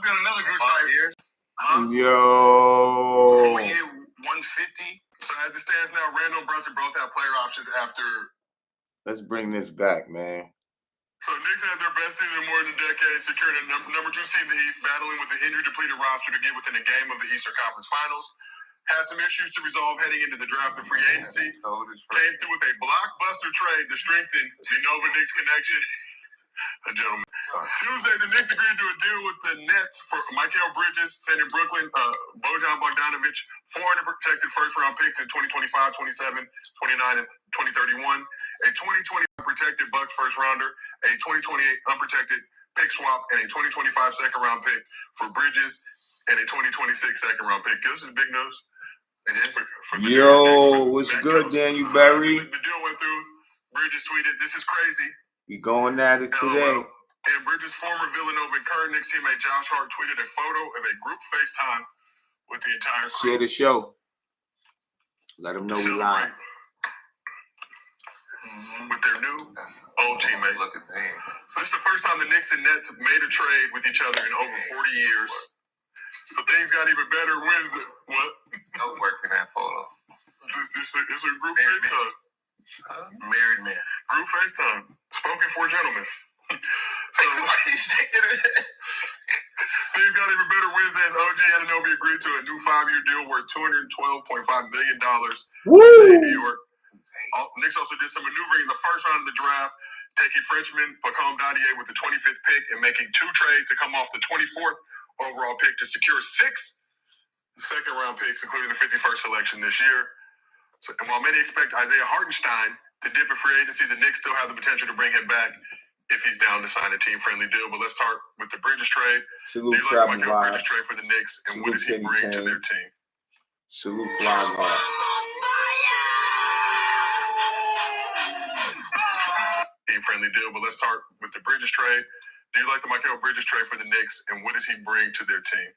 be on another group chat. 5 years. Yo. We hit 150. So as it stands now, Randall and Brunson both have player options after. Let's bring this back, man. So Knicks had their best season in more than a decade, securing a number 2 seed in the East, battling with the injury-depleted roster to get within a game of the Eastern Conference Finals. Had some issues to resolve heading into the draft and free agency. Came through with a blockbuster trade to strengthen the Nova Knicks connection. Gentlemen. Tuesday, the Knicks agreed to a deal with the Nets for Mikal Bridges, sending Brooklyn, Bojan Bogdanovic, 400 protected first-round picks in 2025, 27, 29, and 2031, a 2020 protected Bucks first-rounder, a 2028 unprotected pick swap, and a 2025 second-round pick for Bridges, and a 2026 second-round pick. This is big news. It is. Yo, what's good, Daniel Barry? The deal went through. Bridges tweeted, "This is crazy. We going at it today." And Bridges' former Villanova and current Knicks teammate Josh Hart tweeted a photo of a group FaceTime with the entire crew. Share the show. Let them know we live. With their new old teammate. Look at that. So this is the first time the Knicks and Nets have made a trade with each other in over 40 years. So things got even better Wednesday. What? No work in that photo. It's a group FaceTime. Married man. Group FaceTime. Spoken for gentlemen. So things got even better Wednesday as OG Anunoby agreed to a new 5-year deal worth $212.5 million to stay in New York. Knicks also did some maneuvering in the first round of the draft, taking Frenchman Pacome Dadier with the 25th pick and making 2 trades to come off the 24th overall pick to secure 6 second-round picks, including the 51st selection this year. So, and while many expect Isaiah Hartenstein to dip in free agency, the Knicks still have the potential to bring him back if he's down to sign a team-friendly deal. But let's start with the Bridges trade. Salute, Do you like Mikal Bridges trade for the Knicks, and Salute, what does he Kenny bring to Payne. their team? Salute, Fly Guard. Team-friendly deal, but let's start with the Bridges trade. Do you like the Mikal Bridges trade for the Knicks, and what does he bring to their team?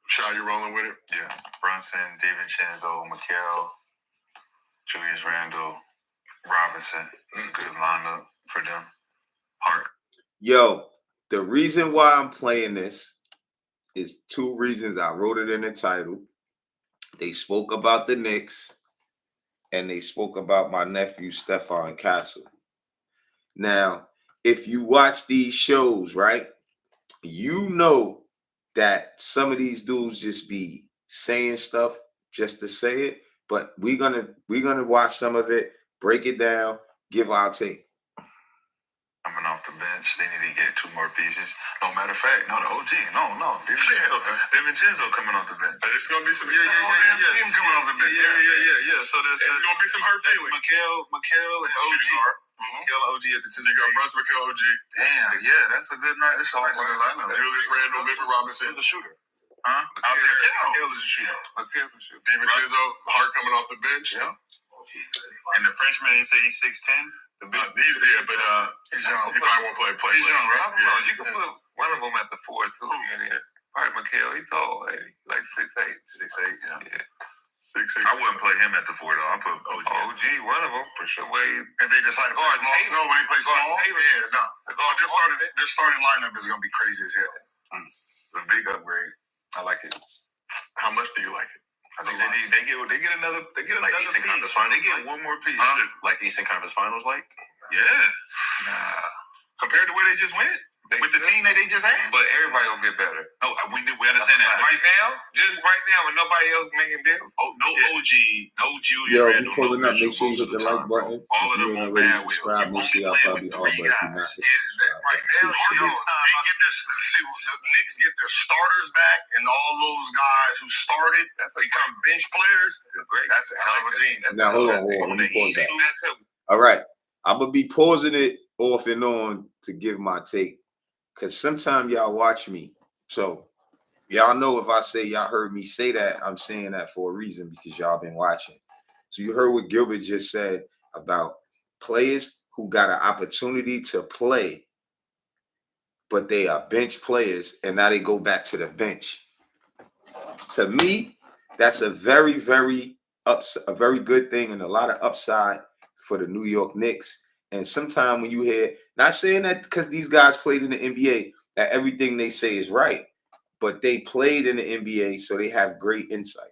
Shaw, you rolling with it? Yeah. Brunson, DiVincenzo, Mikal, Julius Randle, Robinson. Good lineup for them. Hart. Yo, the reason why I'm playing this is 2 reasons. I wrote it in the title. They spoke about the Knicks, and they spoke about my nephew, Stephon Castle. Now, if you watch these shows, right, you know that some of these dudes just be saying stuff just to say it, but we're gonna watch some of it, break it down, give our take. Coming off the bench, they need to get 2 more pieces. No, matter of fact, no, the OG, no. DiVincenzo coming off the bench. It's gonna be some team coming off the bench. Yeah. So there's gonna be some hurt feelings. Mikal and OG. Mikal and OG at the 2. You got Brunson, Mikal, OG. Damn, yeah, that's a good night. That's a good lineup. Julius Randle, Mitchell Robinson. He's a shooter. Huh? Mikal is a shooter. Mikal is a shooter. DiVincenzo, Hart coming off the bench. Yeah. And the Frenchman, he said he's 6'10". But he's young. He probably won't play. He's young, right? I don't know. You can Yeah. put one of them at the 4 too. Yeah. All right, Mikal, he tall, like 6'8". 6'8", yeah. 6'6". I wouldn't play him at the 4 though. I put OG, one of them for sure. If they decide to play small, no, when they play small, their starting lineup is gonna be crazy as hell. It's a big upgrade. I like it. How much do you like it? I think they get another like Eastern piece. Conference Finals. They get one more piece. Like Eastern Conference Finals, like? Yeah. Compared to where they just went with the team that they just had. But everybody will get better. No, we understand that. Right now, when nobody else making deals. Oh, no OG, no Julius Yo, Randle, we pulling no up. Make sure you hit the like button. All of them on bad wheels. Subscribe. Make sure y'all probably all, but if you're not, Right now, Knicks get their starters back, and all those guys who started become bench players. That's a hell of a team. now hold on. Let me pause that. All right, I'm gonna be pausing it off and on to give my take, because sometimes y'all watch me, so y'all know if I say y'all heard me say that, I'm saying that for a reason, because y'all been watching. So you heard what Gilbert just said about players who got an opportunity to play, but they are bench players, and now they go back to the bench. To me, that's a very, very good thing, and a lot of upside for the New York Knicks. And sometimes when you hear, not saying that because these guys played in the NBA, that everything they say is right, but they played in the NBA, so they have great insight.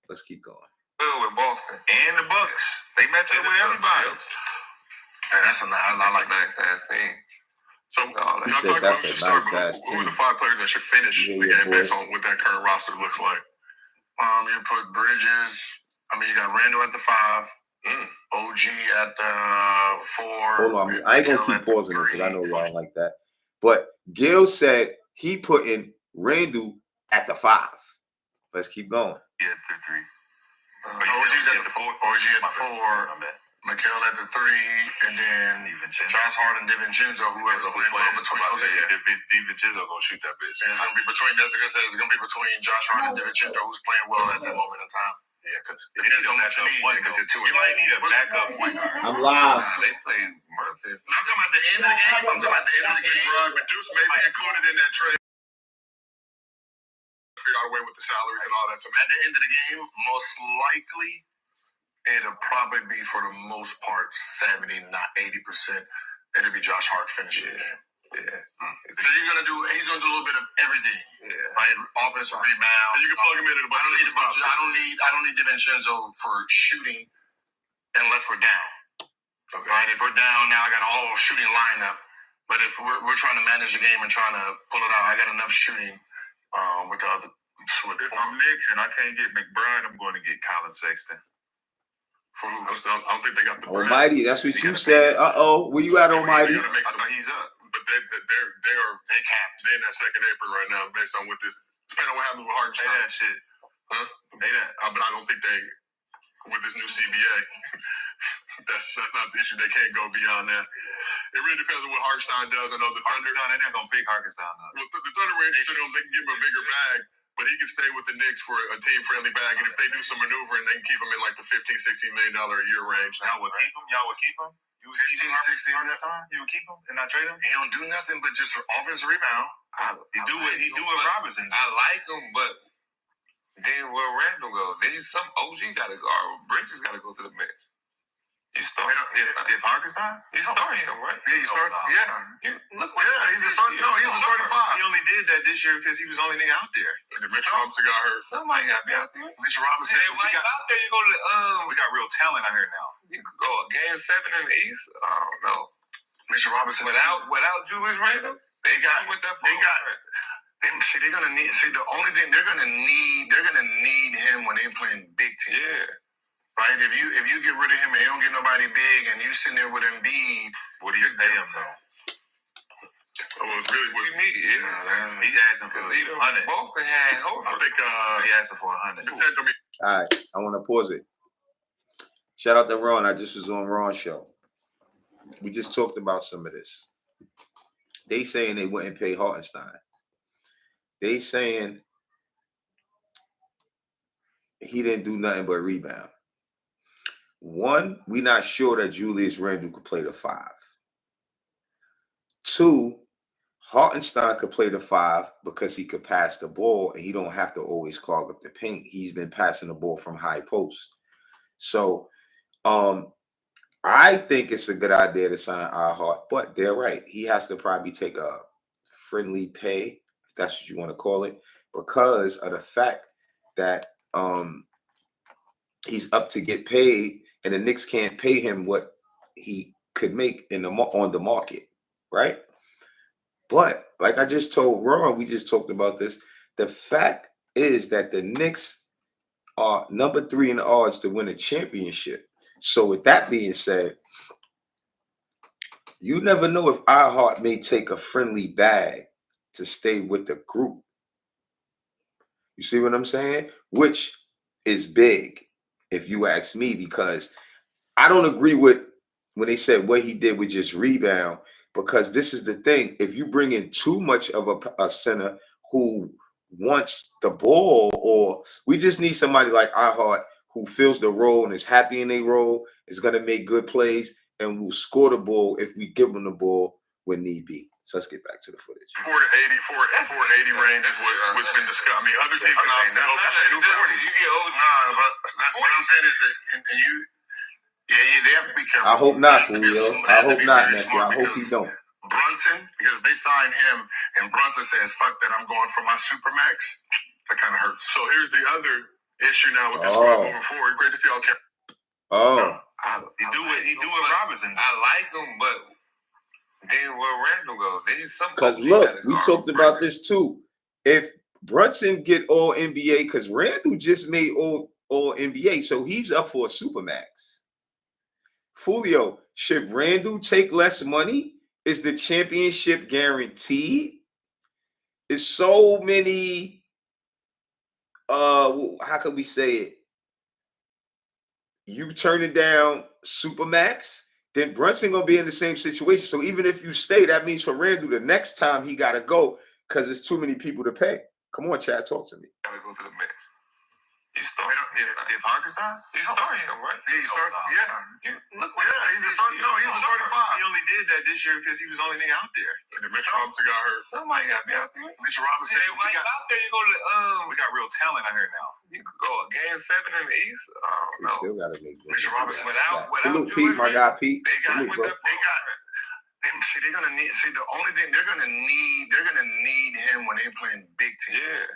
Let's keep going. With Boston and the Bucks, they match up with everybody. And that's a I like that thing. So y'all He talk said about that's who a should start, but nice-ass who are the team. 5 players that should finish Yeah, the yeah, game boy. based on what that current roster looks like? You put Bridges. I mean, you got Randall at the 5, OG at the 4. Hold on, I ain't gonna keep pausing it because I know y'all like that. But Gil said he put in Randall at the 5. Let's keep going. Yeah, the 3. OG's at the 4. OG at the 4. Mikael at the 3, and then Josh Hart and DiVincenzo, whoever's playing well between those. DiVincenzo gonna shoot that bitch. And it's gonna be between. Jessica says it's gonna be between Josh Hart and DiVincenzo, who's playing well at that moment in time. Yeah, because it is so much need. You might need a backup point guard. I'm live. They play Murphy. I'm talking about the end of the game. I'm talking about the end of the game. Rod Deuce may be included in that trade. Figure out a way with the salary and all that. So At the end of the game, most likely, it'll probably be for the most part 70, not 80%. It'll be Josh Hart finishing the game. Yeah. Because he's gonna do a little bit of everything. Yeah. Right? Offensive rebound. And you can plug him in at a bunch of different spots. I don't need DiVincenzo for shooting unless we're down. Okay. Right? If we're down now, I got a whole shooting lineup. But if we're trying to manage the game and trying to pull it out, I got enough shooting with the other. If I'm Knicks and I can't get McBride, I'm going to get Colin Sexton. For who? I don't think they got the Almighty, that's what you said. Where you at, Almighty? He's up. But they capped. They're in that second apron right now based on what this, depending on what happens with Hartenstein. Hey, that shit. Huh? Hey, that. But I don't think they, with this new CBA, that's not the issue. They can't go beyond that. It really depends on what Hartenstein does. I know the Thunder. They're not going to pick Hartenstein up. Well, the Thunder were interested in him. They can give him a bigger bag, but he can stay with the Knicks for a team-friendly bag. And if they do some maneuvering, they can keep him in like the $15, $16 million a year range. Y'all would keep him? You would 15, 16 that time? You would keep him and not trade him? He don't do nothing but just offensive rebound. He do what Robinson do. I like him, but then where Randall goes, then some OG got to go, or Bridges got to go to the bench. You start if Hartenstein? You start him, right? Yeah, you start. Yeah. He's the starting. No, he's the starting 5. He only did that this year because he was the only nigga out there. And Mitch Robinson got hurt. Somebody got to be out there. Mitch Robinson. Hey, while you out there, you go to we got real talent out here now. You could go game 7 in the East. I don't know. Mitch Robinson. Without Julius Randle, they're gonna need. See, the only thing they're gonna need him when they playing big teams. Yeah. Right? If you get rid of him and you don't get nobody big and you sitting there with Embiid, what do you pay him though? Well, it's really what we need. Yeah. He's asking for 100. Boston had hope. I think he asking for 100. All right, I want to pause it. Shout out to Ron. I just was on Ron's show. We just talked about some of this. They saying they wouldn't pay Hartenstein. They saying he didn't do nothing but rebound. One, we're not sure that Julius Randle could play the 5. 2, Hartenstein could play the 5 because he could pass the ball and he don't have to always clog up the paint. He's been passing the ball from high post. So I think it's a good idea to sign Hart, but they're right. He has to probably take a friendly pay, if that's what you want to call it, because of the fact that he's up to get paid and the Knicks can't pay him what he could make on the market, right? But like I just told Ron, we just talked about this. The fact is that the Knicks are number 3 in the odds to win a championship. So with that being said, you never know if iHeart may take a friendly bag to stay with the group. You see what I'm saying? Which is big, if you ask me, because I don't agree with when they said what he did with just rebound, because this is the thing. If you bring in too much of a center who wants the ball, or we just need somebody like iHeart who fills the role and is happy in their role, is going to make good plays, and will score the ball if we give them the ball when need be. So let's get back to the footage. 4 to 80 range is what's been discussed. I mean, other teams can obviously go do 40. You get old. But what I'm saying is that, and you, they have to be careful. I hope not, Julio. I hope not, Nephew. I hope he don't. Brunson, because if they sign him and Brunson says, fuck that, I'm going for my Supermax, that kind of hurts. So here's the other issue now with this squad moving forward. Great to see y'all. He do what Robinson did. I like him, but then where Randall go? Then you some. Because look, we talked about this too. If Brunson get all NBA, because Randall just made all NBA, so he's up for a Supermax. Fulio, should Randall take less money? Is the championship guaranteed? Is so many how can we say it? You turn it down Supermax, then Brunson gonna be in the same situation. So even if you stay, that means for Randall, the next time he gotta go because there's too many people to pay. Come on, Chad, talk to me. Gotta go to the match. You start If Harkenstein? You start him, right? Yeah, he started. Yeah. He's a starting. No, he's a starting five. He only did that this year because he was the only thing out there. And then Mitch Robinson got hurt. Somebody got to be out there. Mitchell Robinson. Hey, while you out there, you go to We got real talent out here now. you could go a game 7 in the East. I We don't know. still gotta make Mitchell Robinson. Without Salute Pete, my guy Pete. They got. Salute, bro. See, they're gonna need. See, the only thing they're gonna need him when they're playing big teams. Yeah.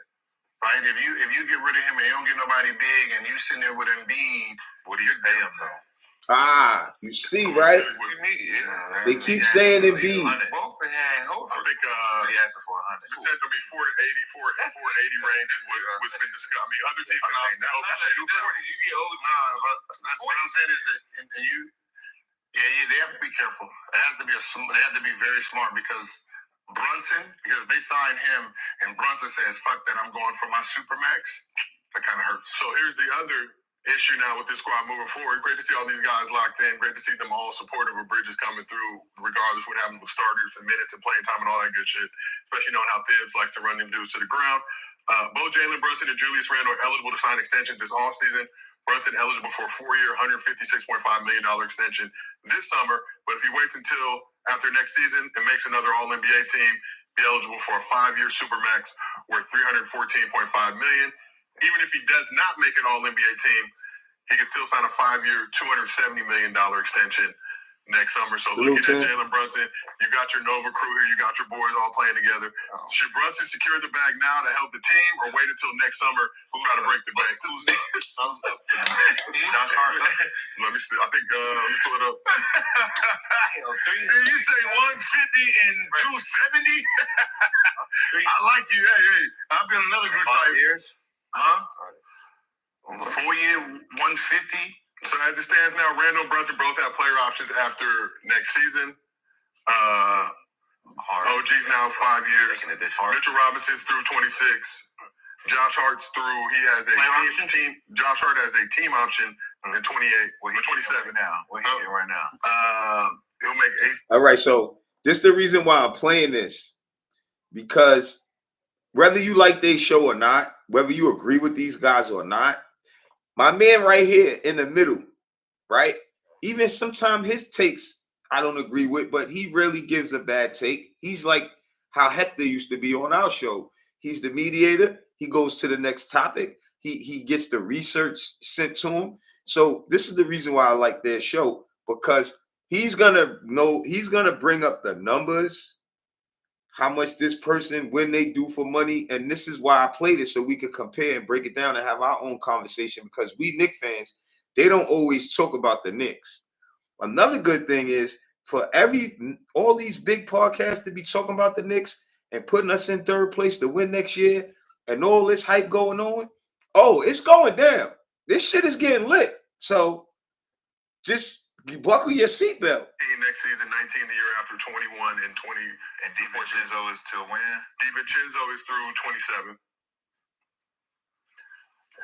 Right? If you get rid of him and you don't get nobody big and you sitting there with Embiid, What do you pay him though? You see, right? You need it. They keep saying Embiid. Both had hope. I think He asked for 100. it's had to be 480 range is what's been discussed. I mean, other teams can obviously help you say do 40. You get over. That's what I'm saying is that, and you, they have to be careful. It has to be they have to be very smart because Brunson, because if they sign him and Brunson says, fuck that, I'm going for my Supermax, that kind of hurts. So here's the other issue now with this squad moving forward. Great to see all these guys locked in. Great to see them all supportive of Bridges coming through, regardless of what happens with starters and minutes and playing time and all that good shit, especially knowing how Thibs likes to run them dudes to the ground. Both Jalen Brunson and Julius Randle are eligible to sign extensions this offseason. Brunson eligible for a 4-year, $156.5 million extension this summer, but if he waits until after next season and makes another All-NBA team, be eligible for a 5-year Supermax worth $314.5 million. Even if he does not make an All-NBA team, he can still sign a 5-year, $270 million extension next summer. So looking at Jalen Brunson, you got your Nova crew here, you got your boys all playing together. Should Brunson secure the bag now to help the team or wait until next summer to try to break the bank? Josh Hart. Let me see. I think, let me pull it up. Did you say 150 and 270? I like you. Hey, I've been another good 5 years. Huh? 4-year, 150. So as it stands now, Randall and Brunson both have player options after next season. OG's now 5 years. Mitchell Robinson's through 26. Josh Hart's through. He has a team. Josh Hart has a team option in 28. Well, he's 27 now. What he's getting right now? He'll make 8. All right, so this is the reason why I'm playing this, because whether you like their show or not, whether you agree with these guys or not, my man right here in the middle, right? Even sometimes his takes I don't agree with, but he really gives a bad take. He's like how Hector used to be on our show. He's the mediator. He goes to the next topic. He gets the research sent to him. So this is the reason why I like their show, because he's gonna bring up the numbers, how much this person, when they do for money. And this is why I played it, so we could compare and break it down and have our own conversation, because we Knicks fans, they don't always talk about the Knicks. Another good thing is for all these big podcasts to be talking about the Knicks and putting us in third place to win next year and all this hype going on. Oh, it's going down. This shit is getting lit. So just buckle your seatbelt. Next season, 19 the year after, 21 and 20. And DiVincenzo is to win. DiVincenzo is through 27.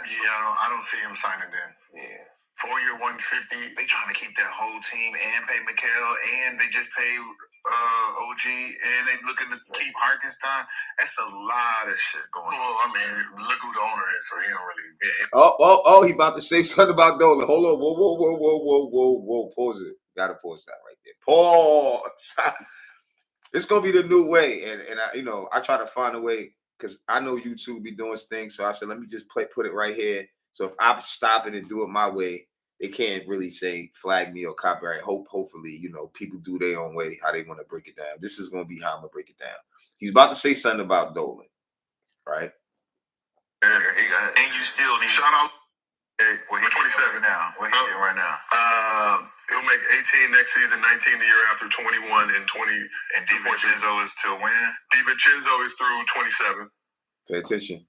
Yeah, I don't see him signing then. Yeah. 4-year, 150. They trying to keep that whole team and pay Mikal, and they just pay OG, and they looking to keep Harkenstein. That's a lot of shit going on. Well, I mean, look who the owner is, so he don't really. Oh, he about to say something about Dolan. Hold on. Whoa. Pause it. Gotta pause that right there. Pause. It's gonna be the new way. And I try to find a way, because I know YouTube be doing things. So I said, let me just put it right here. So if I stop it and do it my way, they can't really say flag me or copyright. Hopefully, people do their own way, how they want to break it down. This is going to be how I'm going to break it down. He's about to say something about Dolan, right? Yeah, he got it. And you still need Shout out. Well, he's 27 now. What he's getting right now? He'll make 18 next season, 19 the year after, 21 and 20. And DiVincenzo is till when? DiVincenzo is through 27. Pay attention.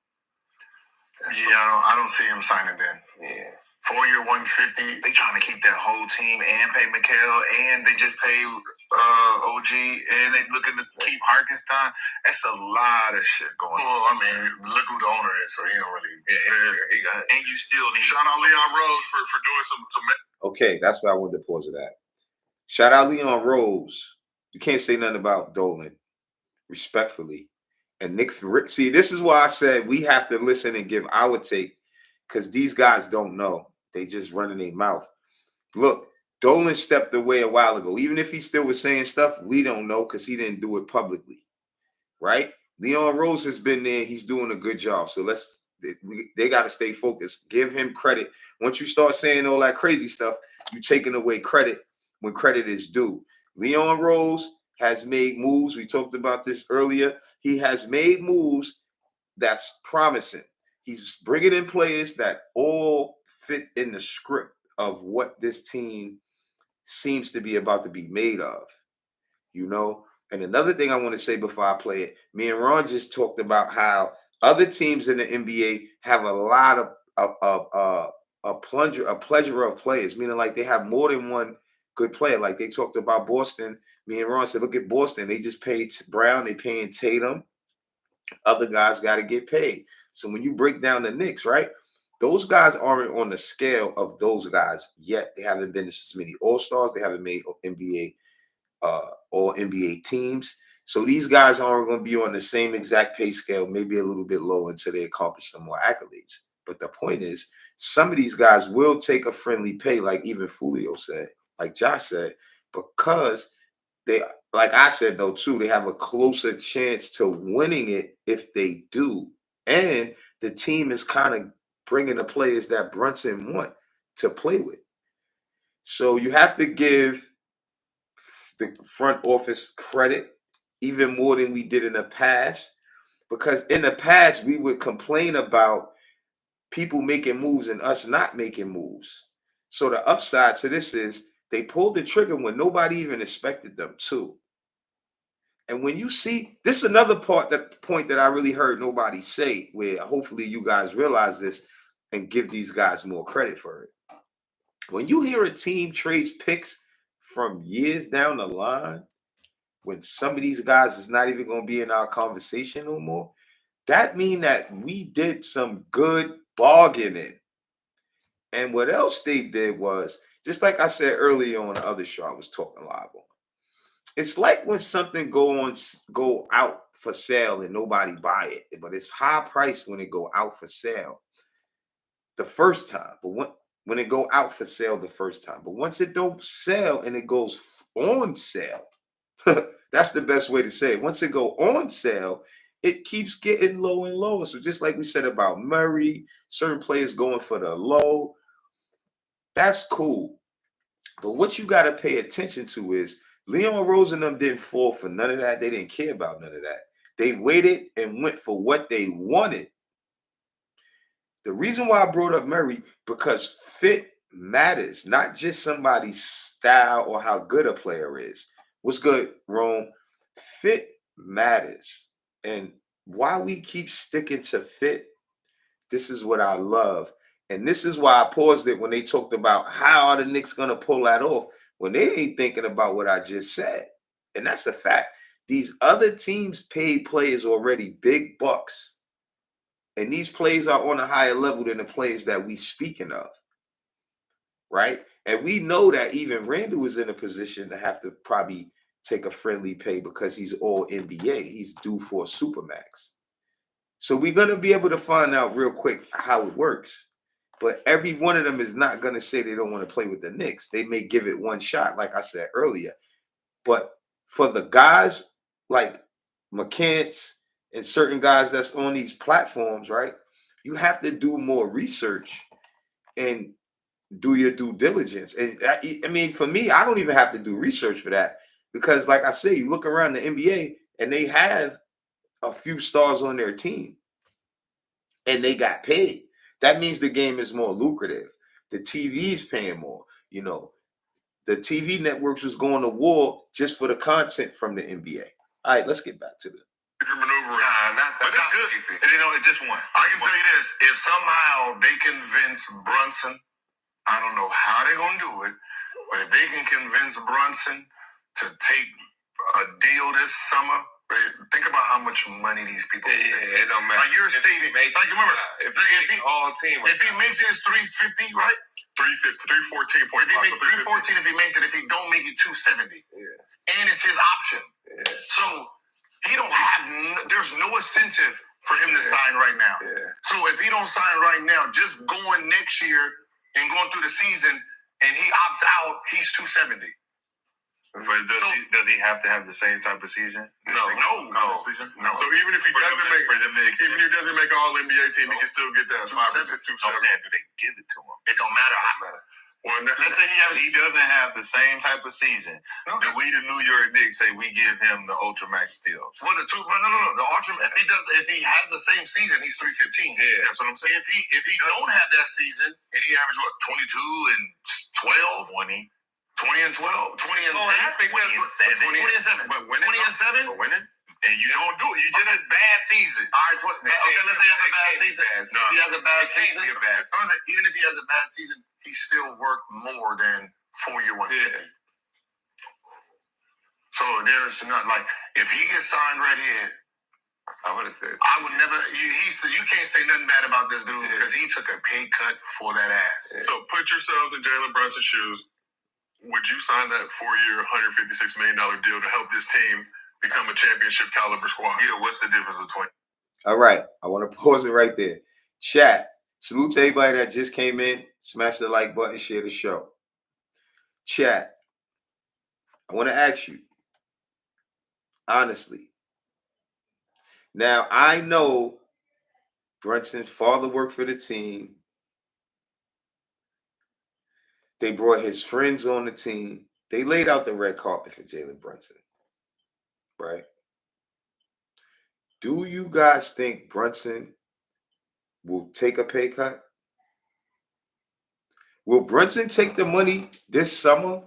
Yeah, I don't see him signing then. Yeah. 4-year, 150. They trying to keep that whole team and pay Mikal, and they just pay OG, and they looking to keep Harkenstein. That's a lot of shit going on. Well, I mean, look who the owner is, so he don't really. Yeah, he got it. And you still need. Shout out Leon Rose for doing some. Okay, that's why I wanted to pause it at. Shout out Leon Rose. You can't say nothing about Dolan, respectfully. And Nick, see, this is why I said we have to listen and give our take, because these guys don't know. They just running their mouth. Look, Dolan stepped away a while ago. Even if he still was saying stuff, we don't know because he didn't do it publicly, right? Leon Rose has been there. He's doing a good job. So they got to stay focused. Give him credit. Once you start saying all that crazy stuff, you're taking away credit when credit is due. Leon Rose has made moves. We talked about this earlier. He has made moves that's promising. He's bringing in players that all fit in the script of what this team seems to be about to be made of, And another thing I want to say before I play it, me and Ron just talked about how other teams in the NBA have a lot of a pleasure of players, meaning like they have more than one good player. Like they talked about Boston. Me and Ron said, look at Boston. They just paid Brown. They paying Tatum. Other guys got to get paid. So when you break down the Knicks, right, those guys aren't on the scale of those guys yet. They haven't been as many All-Stars. They haven't made NBA all NBA teams. So these guys aren't going to be on the same exact pay scale, maybe a little bit lower until they accomplish some more accolades. But the point is, some of these guys will take a friendly pay, like even Fulio said, like Josh said, because they, like I said, though, too, they have a closer chance to winning it if they do. And the team is kind of bringing the players that Brunson want to play with. So you have to give the front office credit even more than we did in the past, because in the past we would complain about people making moves and us not making moves. So the upside to this is they pulled the trigger when nobody even expected them to. And when you see, this is another point that I really heard nobody say, where hopefully you guys realize this and give these guys more credit for it. When you hear a team trades picks from years down the line, when some of these guys is not even going to be in our conversation no more, that means that we did some good bargaining. And what else they did was, just like I said earlier on the other show I was talking live on, it's like when something go out for sale and nobody buy it, but it's high price when it go out for sale the first time. But when it go out for sale the first time, but once it don't sell and it goes on sale, that's the best way to say it. Once it go on sale, it keeps getting low and lower. So just like we said about Murray, certain players going for the low, that's cool. But what you got to pay attention to is Leon Rose and them didn't fall for none of that. They didn't care about none of that. They waited and went for what they wanted. The reason why I brought up Murray, because fit matters, not just somebody's style or how good a player is. What's good, Rome? Fit matters. And why we keep sticking to fit, this is what I love. And this is why I paused it when they talked about how are the Knicks going to pull that off, when they ain't thinking about what I just said. And that's a fact. These other teams paid players already big bucks. And these players are on a higher level than the players that we speaking of. Right? And we know that even Randall is in a position to have to probably take a friendly pay because he's all NBA. He's due for a Supermax. So we're going to be able to find out real quick how it works. But every one of them is not going to say they don't want to play with the Knicks. They may give it one shot, like I said earlier. But for the guys like McCants and certain guys that's on these platforms, right, you have to do more research and do your due diligence. And I mean, for me, I don't even have to do research for that because, like I say, you look around the NBA and they have a few stars on their team and they got paid. That means the game is more lucrative. The TV's paying more. You know, the TV networks was going to war just for the content from the NBA. All right, let's get back to the maneuver. But it's good. And it just won. I can tell you this: if somehow they convince Brunson, I don't know how they're gonna do it, but if they can convince Brunson to take a deal this summer, think about how much money these people save. It don't matter. Like you're saving. Like remember, if he makes it, it's 350, right? 314. If he makes 314, if he makes it, if he don't make it, 270. And it's his option. So he don't have. There's no incentive for him to sign right now. So if he don't sign right now, just going next year and going through the season, and he opts out, he's 270. But does he have to have the same type of season? No. Season? No. So even if he doesn't make all NBA team, he can still get that 5 or 2. I'm saying, do they give it to him? It don't matter. Well, let's say he doesn't have the same type of season. Okay. Do we, the New York Knicks, say we give him the Ultramax still? For the two, no. The Ultramax. If he has the same season, he's 315. Yeah, that's what I'm saying. If he don't have that season and he averaged 22 and 12, 20 and 12, 20 and 8, 20 and 7. But winning, 20 and 7. But winning. And you don't do it. You just a bad season. All right, okay, let's say he has a bad season. No. He has a bad season. Even if he has a bad season, he still worked more than 4-year 150. So there's not like if he gets signed right here, I would have said I would never. You can't say nothing bad about this dude because he took a pay cut for that ass. So put yourself in Jalen Brunson's shoes. Would you sign that 4-year, $156 million deal to help this team become a championship caliber squad? Yeah, what's the difference between? All right, I want to pause it right there. Chat, salute to everybody that just came in. Smash the like button, share the show. Chat, I want to ask you, honestly. Now, I know Brunson's father worked for the team. They brought his friends on the team. They laid out the red carpet for Jalen Brunson. Right? Do you guys think Brunson will take a pay cut? Will Brunson take the money this summer?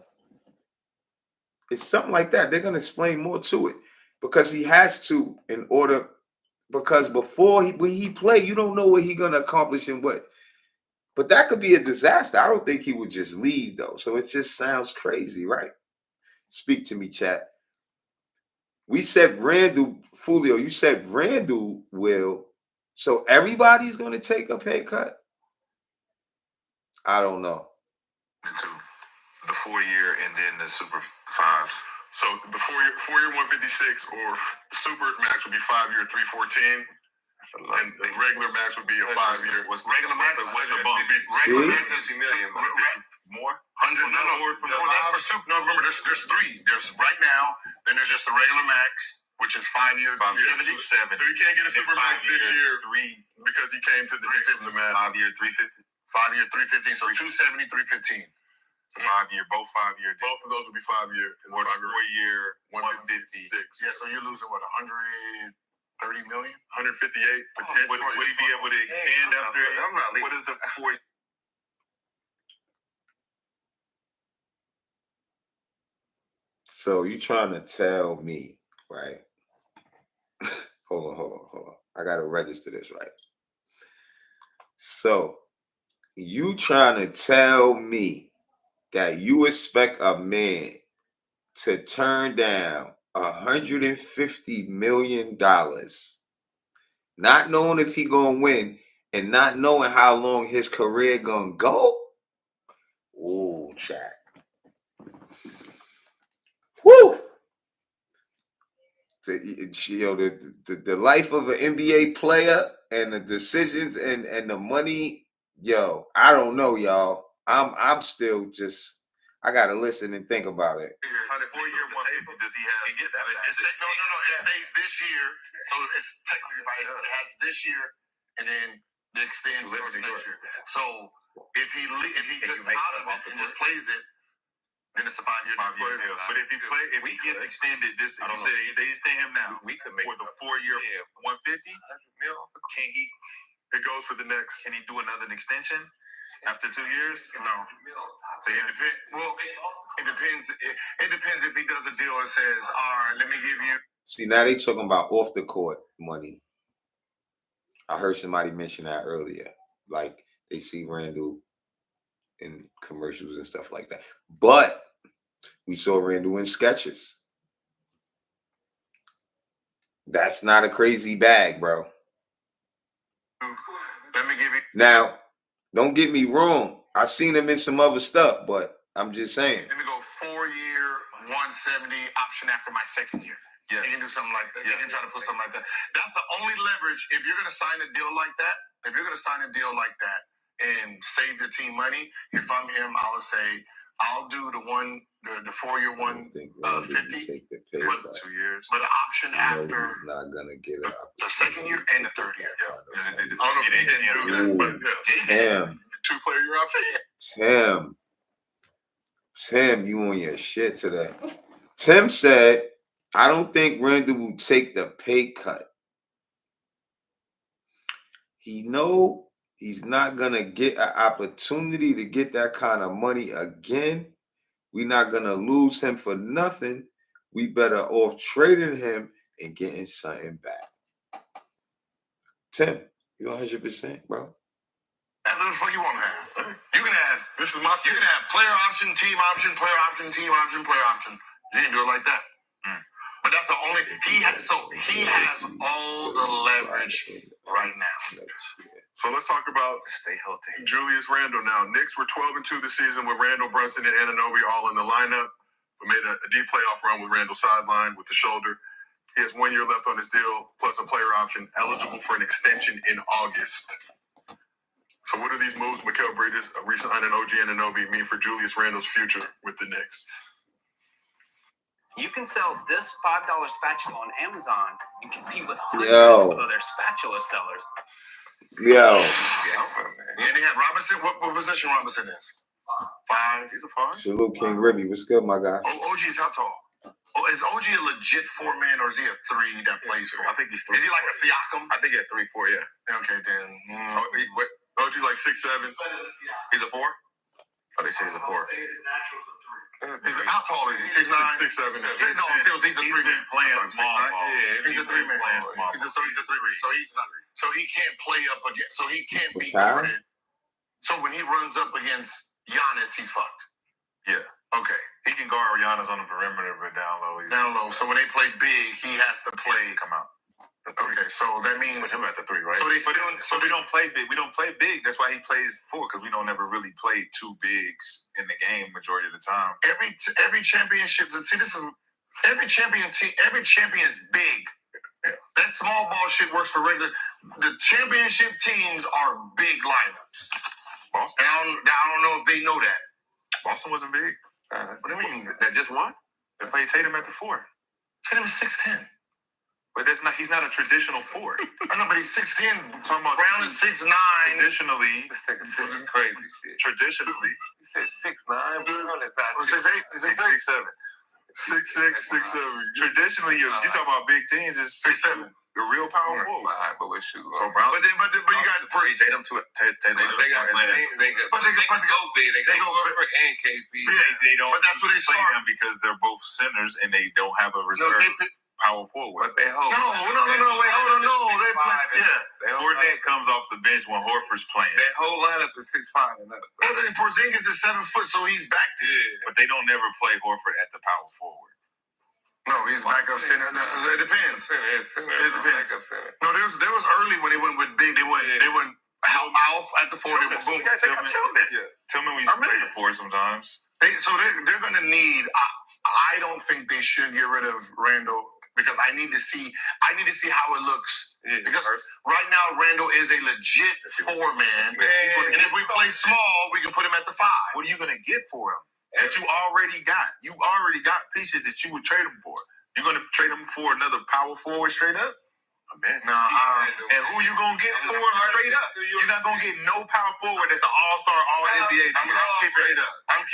It's something like that. They're going to explain more to it because he has to in order, because before when he play, you don't know what he's going to accomplish and what. But that could be a disaster. I don't think he would just leave though. So it just sounds crazy, right? Speak to me, chat. We said Randall, Fulio, you said Randall will. So everybody's going to take a pay cut? I don't know. The 4-year and then the Super 5s. So the 4-year 156 or Super Max would be 5-year 314. And the regular max would be a 5-year. What's regular max? What's the bump? Regular max is $50 million. More? 100. No, that's for Super. No, remember, there's 3. There's right now. Then there's just the regular max, which is 5-year 270. So you can't get a Super Max this year because he came to the Knicks. 5-year 350. 5-year 315. So 270, 315. 5-year, both 5-year. Both of those would be 5-year. Or 4-year 156. Yeah, so you're losing what, 130 million? 158 potentially. Would he be able to extend after? I'm not leaving. What is the 4? So you trying to tell me, right? Hold on. I got to register this right. So you trying to tell me that you expect a man to turn down $150 million, not knowing if he gonna win and not knowing how long his career gonna go? Oh, chat. Woo! The life of an NBA player and the decisions and the money, yo, I don't know, y'all. I'm still just, I gotta listen and think about it. 4-year 150. Does he have? No. It stays this year. So it's technically it has this year, and then The extend starts next year. So if he gets out of it and just plays it, then it's a 5-year deal. But if he gets extended, this you say they extend him now. We could make for the 4-year 150. Can he? It goes for the Knicks. Can he do another extension After 2 years? No. So it depends. It depends if he does a deal and says, "All right, let me give you." See, now they talking about off the court money. I heard somebody mention that earlier. Like they see Randall in commercials and stuff like that. But we saw Randall in sketches. That's not a crazy bag, bro. Let me give you. Now, don't get me wrong. I seen him in some other stuff, but I'm just saying. Let me go 4-year, 170 option after my second year. Yeah. You can do something like that. You can try to put something like that. That's the only leverage. If you're going to sign a deal like that, and save the team money, if I'm him, I would say I'll do the 4-year 150, but 2 years. but an option after he's not gonna get it. the second year and the third year. I don't know if he didn't do that, but Tim, 2-player year option. Tim, you on your shit today. Tim said, I don't think Randall will take the pay cut. He know he's not gonna get an opportunity to get that kind of money again. We're not gonna lose him for nothing. We better off trading him and getting something back. Tim, you 100%, bro. That's what the fuck you want to have. You can have. This is my You can have player option, team option, player option, team option, player option. You can do it like that. But that's the only he has. So he has all the leverage right now. So let's talk about Stay healthy. Julius Randle now. Knicks were 12-2 this season with Randle, Brunson, and Anunoby all in the lineup. We made a deep playoff run with Randle sidelined with the shoulder. He has 1 year left on his deal, plus a player option, eligible for an extension in August. So what do these moves, Mikal Bridges, recent signing OG Anunoby, mean for Julius Randle's future with the Knicks? You can sell this $5 spatula on Amazon and compete with hundreds Yo. of other spatula sellers. Yo, And they have Robinson. What position Robinson is? 5. He's a 5. salute King Ribby. What's good, my guy? OG is how tall? Oh, is OG a legit 4-man or is he a 3 that plays for? I think he's 3. Is he like a Siakam? I think he's 3-4. Yeah. Okay, then. OG like 6'7". He's a 4. Oh, they say he's a 4. How tall is he? 6'9". 6'7". He's a 3 man. Playing small ball. He's a 3 man. Playing small So he's a 3 man. So he's not. So he can't play up against. So he can't be Child? guarded. So when he runs up against Giannis, he's fucked. Yeah. Okay. He can guard Giannis on the perimeter, but down low, he's Down low. So when they play big, he has to play. come out. Okay. So that means. Put him at the 3, right? So they still. So we don't play big. We don't play big. That's why he plays 4, because we don't ever really play 2 bigs in the game majority of the time. Every championship. See, this is every champion team. Every champion is big. Yeah. That small ball shit works for regular. The championship teams are big lineups. Boston. And I don't know if they know that. Boston wasn't big. What do you mean? That just won? They played Tatum at the 4. Tatum is 6'10". But that's not. He's not a traditional 4. I know, but he's 6'10". Talking about Brown is 6'9". Traditionally, This nigga said some crazy shit. traditionally, You said 6'9", Brown is not 6'8". 6'8". he's 6'7". 6'6", 6'7". Traditionally, you talk about big teams, it's 6'7". the real power forward. Alright, but with shoes. So Brown, But you got Bridge. Tatum to They go big. They go Horford and KP. they don't. But that's what they play start. them because they're both centers and they don't have a reserve power forward. But they hold. No. Wait, hold on. No, they play. Yeah. Fournette comes off the bench when Horford's playing, Their whole lineup is 6'5" and up. Anthony Porzingis is 7 foot, so he's back there. Yeah. but they don't never play Horford at the power forward. No, he's backup center. It depends. Center. It depends. Backup center. No, there was early when they went with big. They went mouth at the 4. They went boom. Tillman. Yeah. Tillman, we used to play the 4 sometimes. They're going to need. I don't think they should get rid of Randall because I need to see how it looks. Yeah. Because right now Randall is a legit 4-man, and if we play small, we can put him at the 5. What are you gonna get for him? That you already got. You already got pieces that you would trade him for. You're gonna trade him for another power forward straight up? And who you gonna get for him straight up? You're not gonna get no power forward that's an all-star, all-NBA. I'm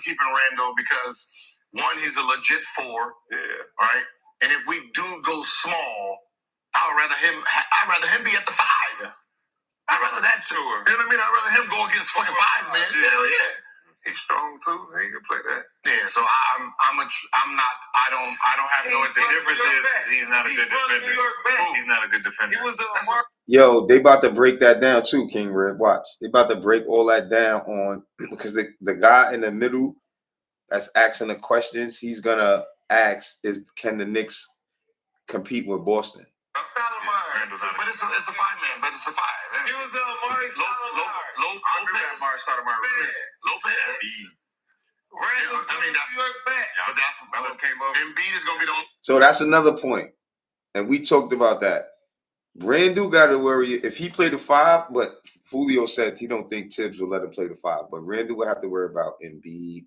keeping Randall because one, he's a legit 4. Yeah. Right. And if we do go small, I'd rather him be at the 5. Yeah. I'd rather that too. You know what I mean? I'd rather him go against fucking 5 man. Yeah. Hell yeah. He's strong too. He can play that. Yeah, so I don't have no. The difference is he's not a good defender. He's not a good defender. He was the Yo, they about to break that down too, King Red. Watch. They about to break all that down on because the guy in the middle that's asking the questions, he's gonna ask can the Knicks compete with Boston? But it's a 5 man. But it's a 5. He was the Amari Lopez. Randall, I mean that's New York back. Yeah, but that's Melo came over. Embiid is gonna be the. So that's another point, and we talked about that. Randall got to worry if he played the 5, but Fulio said he don't think Tibbs will let him play the 5. But Randall will have to worry about Embiid,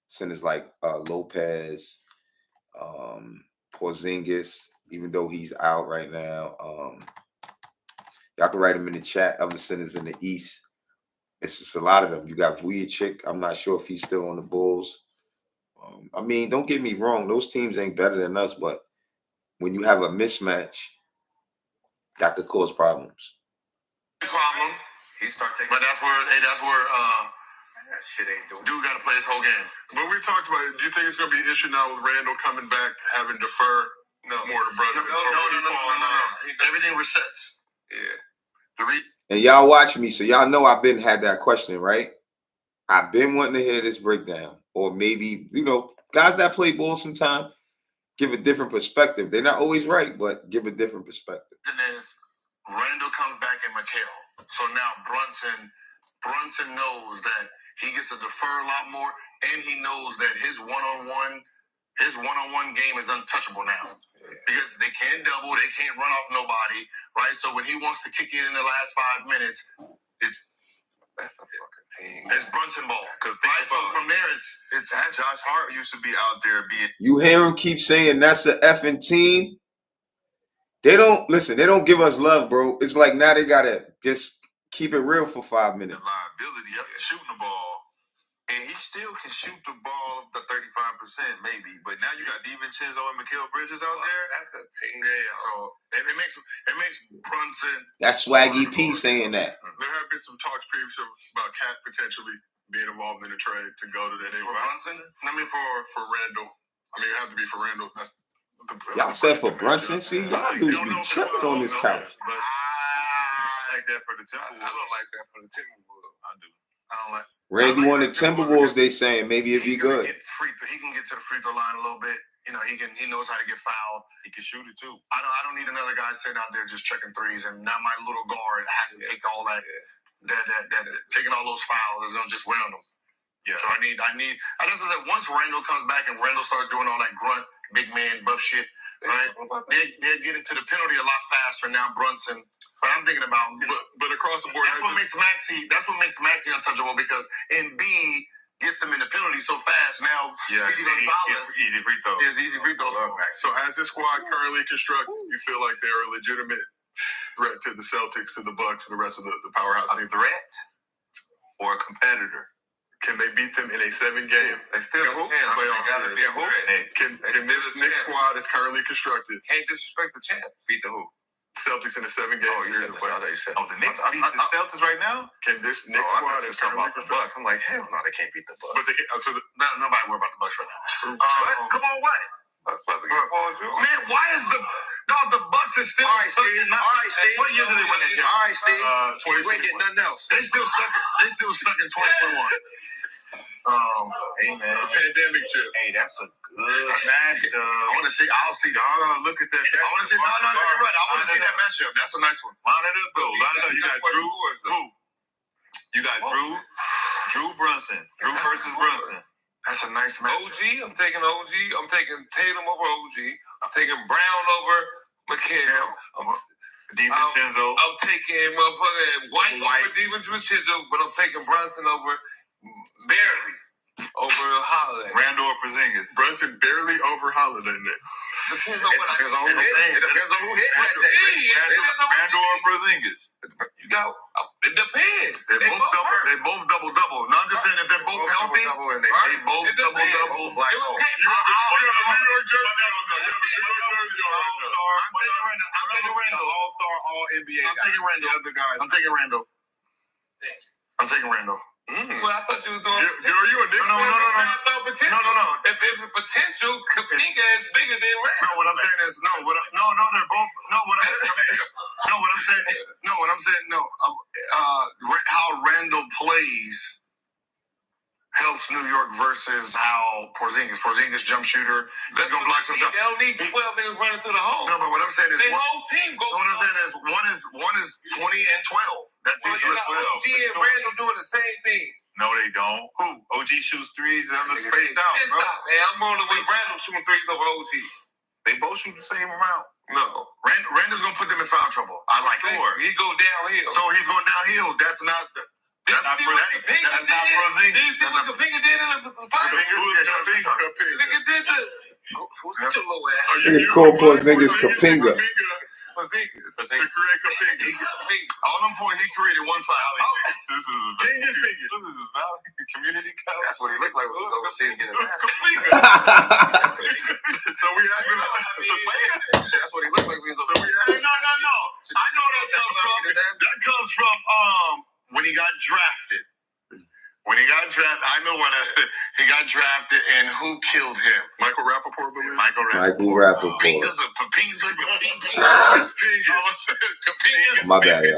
centers like Lopez, Porzingis, even though he's out right now. Y'all can write him in the chat. Other centers in the East. It's just a lot of them. You got Vujicic. I'm not sure if he's still on the Bulls. I mean, don't get me wrong. Those teams ain't better than us, but when you have a mismatch, that could cause problems. Problem. But that's where that shit ain't doing. Dude got to play his whole game. But we talked about it. Do you think it's going to be an issue now with Randall coming back, having to defer more to Brunson? No. Everything resets. Yeah. And y'all watch me, so y'all know I've been had that question, right? I've been wanting to hear this breakdown. Or maybe, guys that play ball sometimes give a different perspective. They're not always right, but give a different perspective. The is Randall comes back in McHale. So now Brunson knows that he gets to defer a lot more, and he knows that his one-on-one game is untouchable now. Because they can't double, they can't run off nobody, right? So when he wants to kick it in the last 5 minutes, that's a fucking team. It's Brunson ball. So from there, it's Josh Hart used to be out there being. You hear him keep saying that's an effing team. They don't listen. They don't give us love, bro. It's like now they gotta just keep it real for 5 minutes. The liability of shooting the ball. And he still can shoot the ball the 35%, maybe. But now you got DiVincenzo and Mikal Bridges out there. That's a team. Yeah. So and it makes Brunson. That's Swaggy P saying that. There have been some talks previously about Cat potentially being involved in the trade to go to the NBA. For Brunson? I mean for Randall. I mean, it have to be for Randall. That's y'all said for Brunson. See, y'all dudes be tripping on this couch. But I like that for the Timberwolves. I don't like that for the Timberwolves. I do. I don't like. Randy on the Timberwolves, they saying maybe it'd be good. He can get to the free throw line a little bit. He knows how to get fouled. He can shoot it too. I don't need another guy sitting out there just checking threes, and now my little guard has to take all that taking all those fouls is gonna just round him. Yeah. So I just said once Randall comes back and Randall starts doing all that grunt, big man, buff shit, right? They're getting to the penalty a lot faster now. Brunson. But I'm thinking about, but across the board, that's what makes Maxey untouchable because Embiid gets them in the penalty so fast. Now, Speedy Gonzalez easy free throws. Is easy free throws. So as this squad currently constructed, you feel like they're a legitimate threat to the Celtics, to the Bucks, to the rest of the powerhouse team? A threat or a competitor? Can they beat them in a 7-game? They still playoff series? Can this Knicks squad is currently constructed? Can't disrespect the champ. Beat the who? Celtics in a 7-game series. The Knicks beat the Celtics right now? Can this Knicks squad is currently constructed? I'm like, hell no, they can't beat the Bucks. But they can't. Nobody worry about the Bucks right now. Come on, what? Bucks about to get balls, man, why is the Bucks is still all right, Steve. What year did they win this year? All right, Steve. 2021. You ain't getting nothing else. They still stuck in 2021. Hey man, pandemic chip. Hey, that's a good matchup. I'll see. Look at that. I want to see. No, you're right. I want to see that matchup. That's a nice one. Line it up, though. You got Drew. Who? You got Drew Brunson. Drew versus Brunson. That's a nice matchup. OG. I'm taking OG. I'm taking Tatum over OG. I'm taking Brown over McHale. DiVincenzo. I'm taking motherfucking White over DiVincenzo, but I'm taking Brunson over barely. over Holiday. Randall or Porzingis. Brunson barely over Holiday. Depends on what I Depends on who hit. It depends on who hit. Randall or Porzingis. You got. It depends. They both double. No, I'm just saying if they're both healthy, and they both double. Black hole. You have a New York jersey on though. You have a New York jersey on right now. I'm taking Randall. All-star, all-NBA. I'm taking Randall. The other guys. I'm taking Randall. Well, I thought you was doing. Are you a Knicks fan? No. If it's potential, Kaminga is bigger than Randall. No, what I'm saying is no. They're both. No, what I'm saying. How Randall plays helps New York versus how Porzingis jump shooter. He's gonna block some shots. They don't need 12 niggas running through the hole. No, but what I'm saying is their whole team goes. What I'm saying is one is 20 and 12. That's well, you got OG and Randall doing the same thing. No, they don't. Who? OG shoots threes on the space out, bro. Stop, man. I'm rolling with Randall shooting threes over OG. They both shoot the same amount. No. Randall's gonna put them in foul trouble. I like it. He go downhill. So he's going downhill. That's not Porzingis. Did you see what Kaminga did in the final? Nigga did the. Who's such a low ass? They call Porzingis Kapinga. Porzingis. To create Kapinga. All them points he created one foul. This is Genius figure. This is community college. That's what he looked like when he was overseas getting It's Kapinga. So we asked him. That's what he looked like when he was So we asked. No. I know that comes from when he got drafted. I know what that's. He got drafted, and who killed him? Michael Rappaport, believe. Michael Rappaport. Kapinga. My bad, y'all.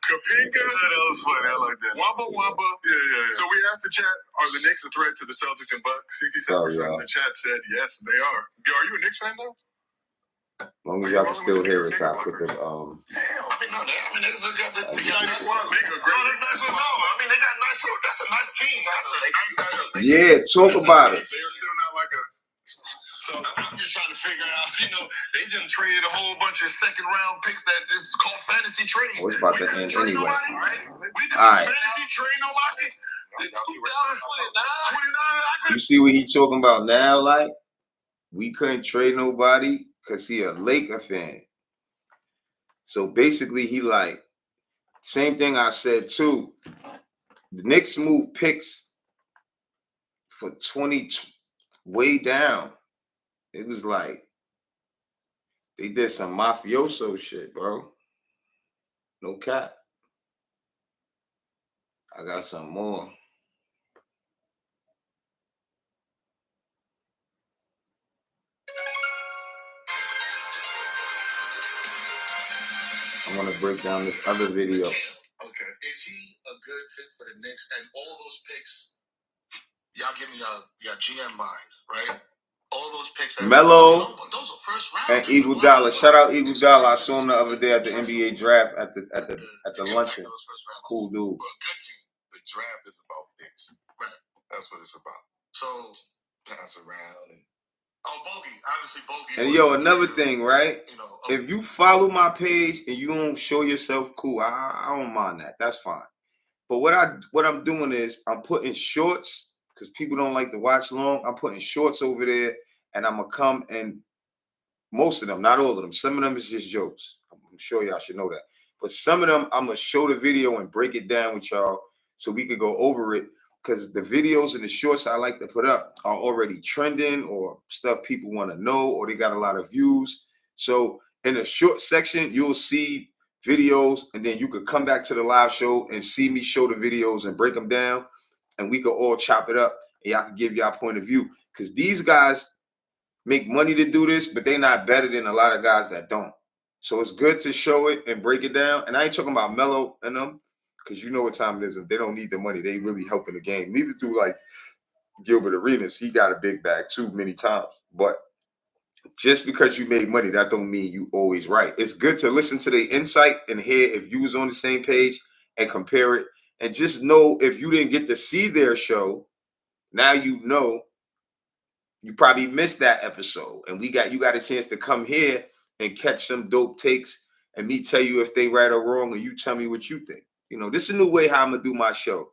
Kapinga. That was funny. I like that. Wamba. Yeah. So we asked the chat, are the Knicks a threat to the Celtics and Bucks? 67% of the chat said yes, they are. Yo, are you a Knicks fan though? As long as y'all can still hear us, I'll put the They got nice one. They got nice. That's a nice team. Yeah, talk about it. They're still not like a. So I'm just trying to figure out. They just traded a whole bunch of second round picks that is called fantasy trading. Oh, it's about to end anyway. We didn't All right. fantasy trade nobody. 29. You see what he talking about now? Like, we couldn't trade nobody because he a Laker fan. So basically, he like, same thing I said too. The Knicks moved picks for 20 way down. It was like, they did some mafioso shit, bro. No cap. I got some more. I want to break down this other video. Okay. Is he a good fit for the Knicks? And all those picks, y'all give me your GM minds, right? All those picks. Melo but those are first round. and Eagle Dollar. Shout out Eagle Dollar. I saw him the other day at the NBA draft at the luncheon. Cool dude. For a good team, the draft is about picks. Right. That's what it's about. So pass around and Bogey. Obviously Bogey. And yo, another thing, right? If you follow my page and you don't show yourself cool, I don't mind that. That's fine. But what I'm doing is I'm putting shorts because people don't like to watch long. I'm putting shorts over there, and I'm gonna come and most of them, not all of them. Some of them is just jokes. I'm sure y'all should know that. But some of them, I'm gonna show the video and break it down with y'all so we could go over it. Because the videos and the shorts I like to put up are already trending or stuff people want to know or they got a lot of views. So in the short section, you'll see videos and then you could come back to the live show and see me show the videos and break them down and we could all chop it up and y'all can give y'all point of view. Because these guys make money to do this, but they're not better than a lot of guys that don't. So it's good to show it and break it down. And I ain't talking about Melo and them. Because you know what time it is. If they don't need the money, they really helping the game. Neither do like Gilbert Arenas. He got a big bag too many times. But just because you made money, that don't mean you always right. It's good to listen to the insight and hear if you was on the same page and compare it. And just know if you didn't get to see their show, now you know you probably missed that episode. And you got a chance to come here and catch some dope takes and me tell you if they right or wrong, or you tell me what you think. You know, this is a new way how I'm going to do my show.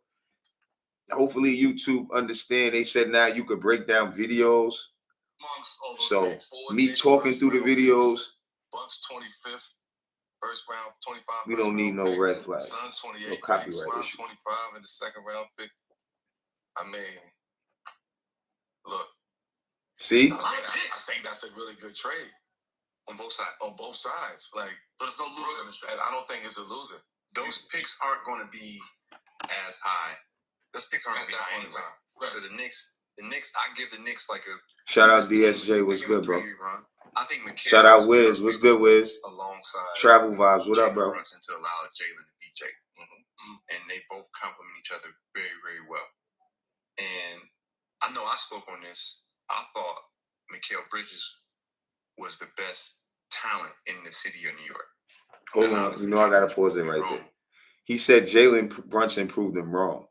Hopefully YouTube understand. They said now you could break down videos. Amongst all those So picks, me talking through the videos. Bucks 25th, first round 25. We don't need no red flag. Suns 28, no copyright Swamp issue. 25 in the second round pick. I mean, look. See? I think that's a really good trade on both sides. On both sides, like there's no loser in this trade. I don't think it's a loser. Those picks aren't going to be as high. Those picks aren't going to be high anytime. Because the Knicks, I give the Knicks like a shout out DSJ. What's good, bro? I think McHale shout out Wiz. What's good, Wiz? Alongside Travel Vibes. What up, bro? Brunson to allow Jalen to beat Jake. And they both complement each other very, very well. And I know I spoke on this. I thought Mikal Bridges was the best talent in the city of New York. Hold on. You know I got to pause it right there. He said Jalen Brunson proved him wrong.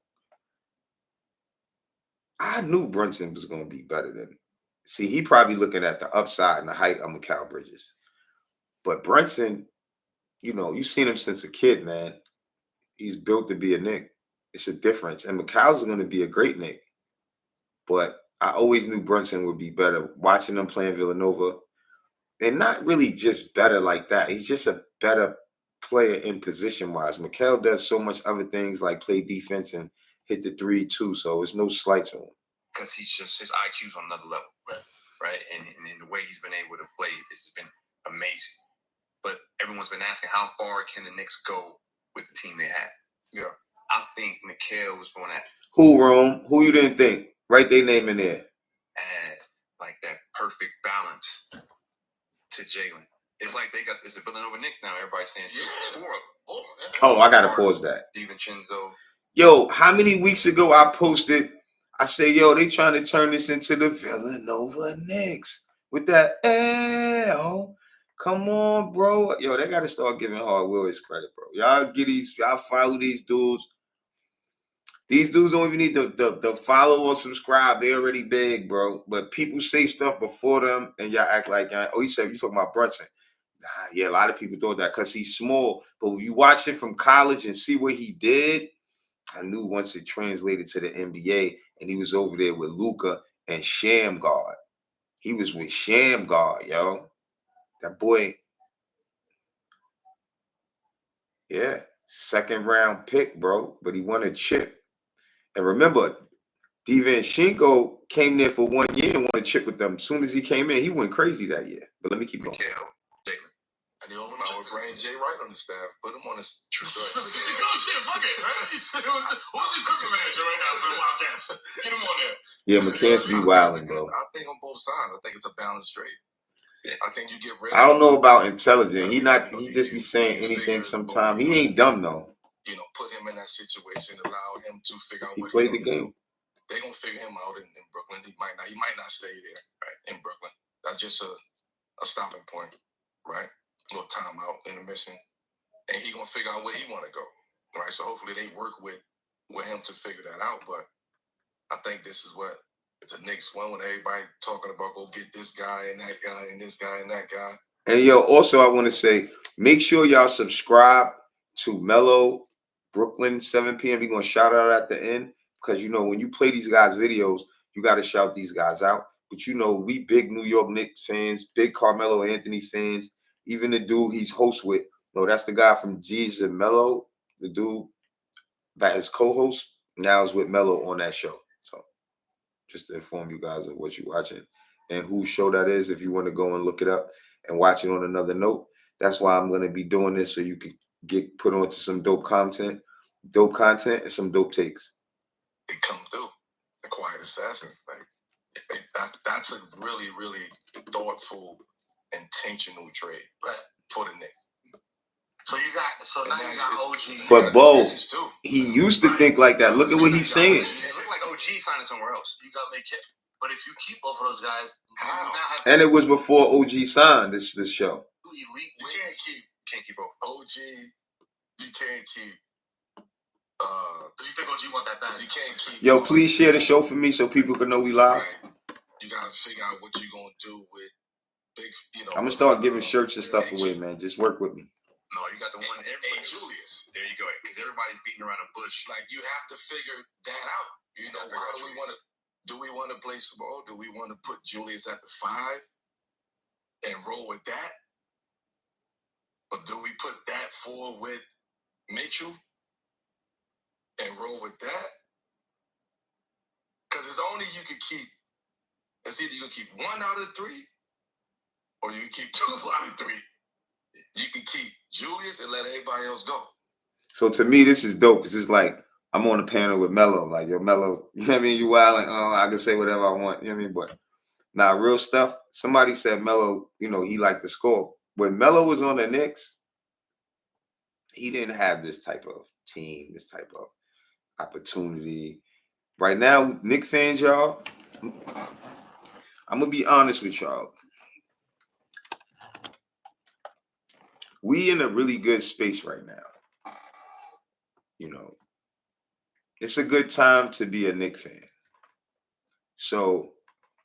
I knew Brunson was going to be better than. See, he probably looking at the upside and the height of Mikal Bridges. But Brunson, you know, you've seen him since a kid, man. He's built to be a Knick. It's a difference. And Mikal's going to be a great Knick. But I always knew Brunson would be better. Watching him playing Villanova. And not really just better like that. He's just a better player in position-wise. Mikal does so much other things like play defense and hit the three, too. So it's no slights on him. Because he's just, his IQ's on another level. Right? And the way he's been able to play has been amazing. But everyone's been asking how far can the Knicks go with the team they had. Yeah. I think Mikal was going at. Who, Rome? Who you didn't think? Write their name in there. Add like that perfect balance to Jalen. It's like it's the Villanova Knicks now. Everybody's saying it's 4 of them. Oh, I gotta pause that. DiVincenzo. Yo, how many weeks ago I posted? I say, yo, they trying to turn this into the Villanova Knicks with that L. Come on, bro. Yo, they gotta start giving Hardwill his credit, bro. Y'all follow these dudes. These dudes don't even need the follow or subscribe. They already big, bro. But people say stuff before them, and y'all act like, oh, you talking about Brunson. Nah, yeah, a lot of people thought that because he's small. But when you watch him from college and see what he did, I knew once it translated to the NBA, and he was over there with Luka and Shamgar. He was with Shamgar, yo. That boy, yeah, second round pick, bro. But he won a chip. And remember, DiVincenzo came there for 1 year and won a chip with them. As soon as he came in, he went crazy that year. But let me keep going. Jalen. And the only I would bring Jay Wright on the staff. Put him on his true story. Who's your cooking manager right now for the Wildcats? Get him on there. Yeah, McCants be wilding, bro. I think on both sides. I think it's a balanced trade. I think you get rid of. I don't know about intelligent. He just be saying anything sometimes. He ain't dumb though. You know, put him in that situation, allow him to figure out he what played the game. They're gonna figure him out in Brooklyn. He might not stay there, right? In Brooklyn. That's just a stopping point, right? A little timeout, intermission. And he gonna figure out where he wanna go. Right. So hopefully they work with him to figure that out. But I think this is what the Knicks want when everybody talking about go get this guy and that guy and this guy and that guy. And yo, also I want to say, make sure y'all subscribe to Mellow Brooklyn 7 p.m. We're gonna shout out at the end because you know when you play these guys' videos, you gotta shout these guys out. But you know, we big New York Knicks fans, big Carmelo Anthony fans. Even the dude he's host with, no, that's the guy from G's and Mello, the dude that is co-host now is with Mello on that show. So just to inform you guys of what you're watching and whose show that is, if you want to go and look it up and watch it on another note. That's why I'm going to be doing this so you can get put onto some dope content and some dope takes. They come through the Quiet Assassins. Like that's a really, really thoughtful, intentional trade, right, for the Knicks. So now you got OG. But Bo, he used to think like that. Look at what he's saying. It looked like OG signing somewhere else. You got to make it. But if you keep both of those guys, and it was before OG signed this show. Elite wins. You can't keep both. OG, you can't keep. Because you think OG want that bad. You can't keep. Yo, please share the show for me so people can know we live. Right. You got to figure out what you're going to do with big, I'm going to start giving shirts and stuff away, man. Just work with me. No, you got the one. Hey, Julius. There you go. Because everybody's beating around the bush. Like, you have to figure that out. You know, how do we want to? Do we want to play small? Do we want to put Julius at the 5 and roll with that, or do we put that 4 with Mitchell and roll with that? Because it's only you can keep. It's either you can keep 1 out of 3, or you can keep 2 out of 3. You can keep Julius and let everybody else go. So to me, this is dope because it's like I'm on a panel with Melo. Like, yo, Melo, you know what I mean? You wilding. I can say whatever I want. You know what I mean? But now, real stuff. Somebody said Melo, you know, he liked to score. When Melo was on the Knicks, he didn't have this type of team, this type of opportunity. Right now, Knicks fans, y'all, I'm gonna be honest with y'all. We in a really good space right now. You know, it's a good time to be a Knicks fan. So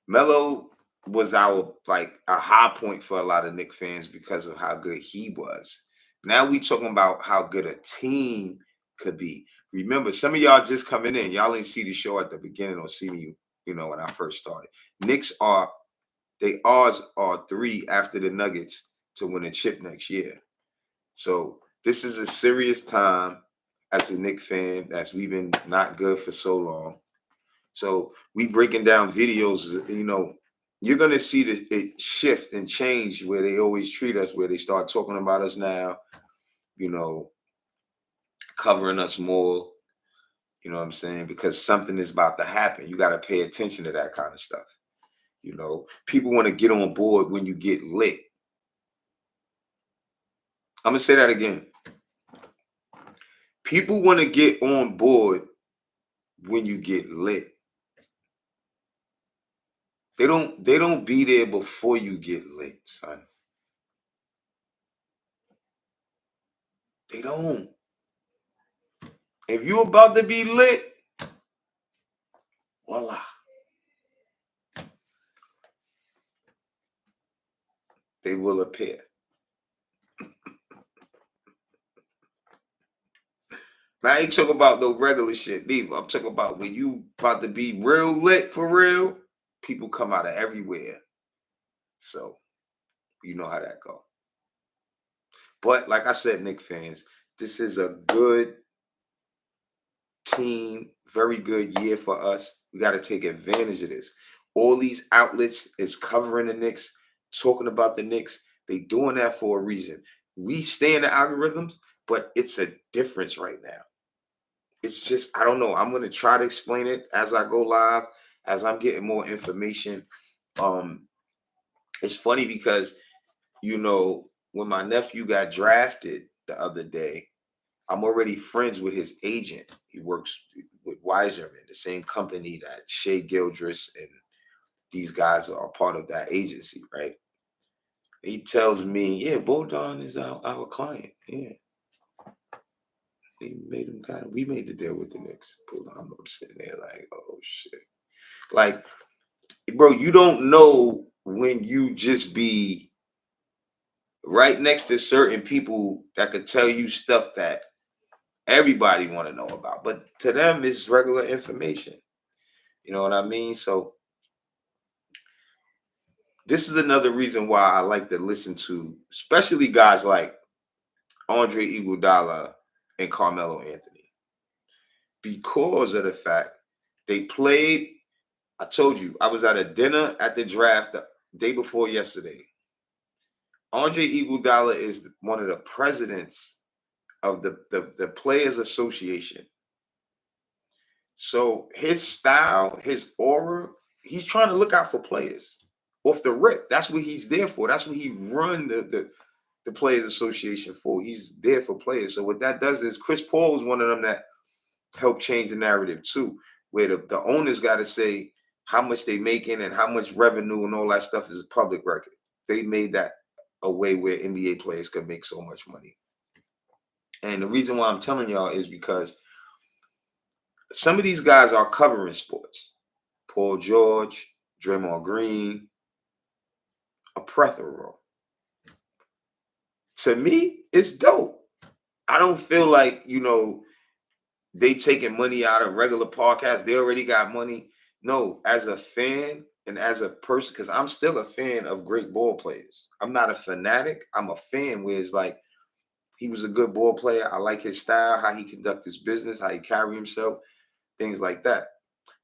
Melo was our like a high point for a lot of Knicks fans because of how good he was. Now we talking about how good a team could be. Remember, some of y'all just coming in. Y'all didn't see the show at the beginning or see me, you know, when I first started. Knicks odds are 3 after the Nuggets to win a chip next year. So this is a serious time as a Knicks fan, as we've been not good for so long. So we breaking down videos, you know, you're going to see it shift and change where they always treat us, where they start talking about us now, you know, covering us more, you know what I'm saying? Because something is about to happen. You got to pay attention to that kind of stuff. You know, people want to get on board when you get lit. I'm going to say that again. People want to get on board when you get lit. They don't be there before you get lit, son. They don't. If you're about to be lit, voila. They will appear. Now I ain't talking about no regular shit neither. I'm talking about when you about to be real lit for real, people come out of everywhere. So you know how that go. But like I said, Knicks fans, this is a good team, very good year for us. We got to take advantage of this. All these outlets is covering the Knicks, talking about the Knicks. They doing that for a reason. We stay in the algorithms, but it's a difference right now. It's just, I don't know. I'm going to try to explain it as I go live, as I'm getting more information. It's funny because, you know, when my nephew got drafted the other day, I'm already friends with his agent. He works with Weiserman, the same company that Shea Gildress and these guys are part of that agency, right? He tells me, yeah, Bodon is our client. Yeah. We made the deal with the Knicks. I'm sitting there like, oh shit. Like, bro, you don't know when you just be right next to certain people that could tell you stuff that everybody want to know about. But to them, it's regular information. You know what I mean? So this is another reason why I like to listen to, especially guys like Andre Iguodala and Carmelo Anthony, because of the fact they played. I told you, I was at a dinner at the draft the day before yesterday. Andre Iguodala is one of the presidents of the Players Association. So his style, his aura, he's trying to look out for players off the rip. That's what he's there for. That's what he run the Players Association for. He's there for players. So what that does is Chris Paul was one of them that helped change the narrative too, where the owners got to say how much they making and how much revenue and all that stuff is a public record. They made that a way where NBA players could make so much money. And the reason why I'm telling y'all is because some of these guys are covering sports. Paul George, Draymond Green, a plethora. To me, it's dope. I don't feel like, you know, they taking money out of regular podcasts. They already got money. No, as a fan and as a person, because I'm still a fan of great ball players. I'm not a fanatic. I'm a fan where it's like he was a good ball player. I like his style, how he conduct his business, how he carry himself, things like that.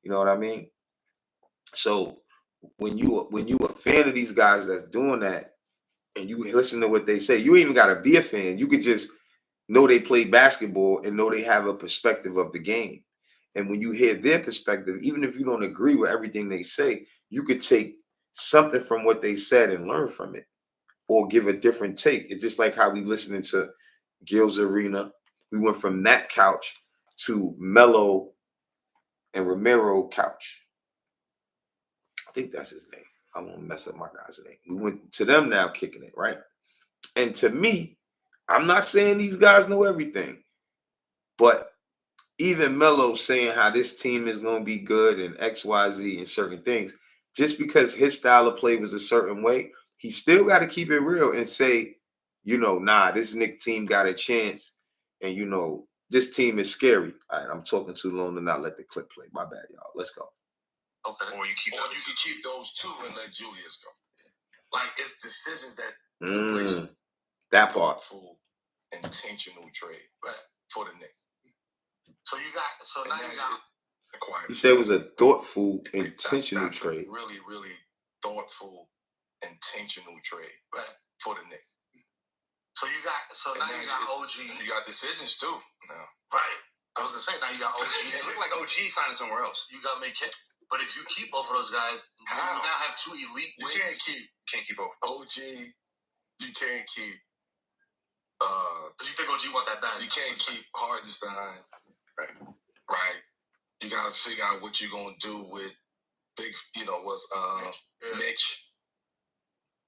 You know what I mean? So when you a fan of these guys that's doing that, and you listen to what they say, you ain't even got to be a fan. You could just know they play basketball and know they have a perspective of the game. And when you hear their perspective, even if you don't agree with everything they say, you could take something from what they said and learn from it, or give a different take. It's just like how we listening to Gil's Arena. We went from that couch to Mello and Romero couch. I think that's his name. I won't mess up my guy's name. We went to them now kicking it, right? And to me, I'm not saying these guys know everything, but even Melo saying how this team is going to be good and X, Y, Z and certain things, just because his style of play was a certain way, he still got to keep it real and say, nah, this Knicks team got a chance. And, this team is scary. All right, I'm talking too long to not let the clip play. My bad, y'all. Let's go. Okay. Or you can keep those two and let Julius go. Like, it's decisions that that part. Thoughtful, intentional trade for the Knicks. So you got now you got the quiet. He said it was a thoughtful, intentional that's trade. A really, really thoughtful, intentional trade for the Knicks. So now you got OG. You got decisions too. Now. Right. I was gonna say now you got OG. It looked like OG signing somewhere else. You got McKay. But if you keep both of those guys, you now have two elite wings. You can't keep both. OG, you can't keep. Because you think OG want that done. You can't keep Hardenstein. Right. You got to figure out what you're going to do with Mitch.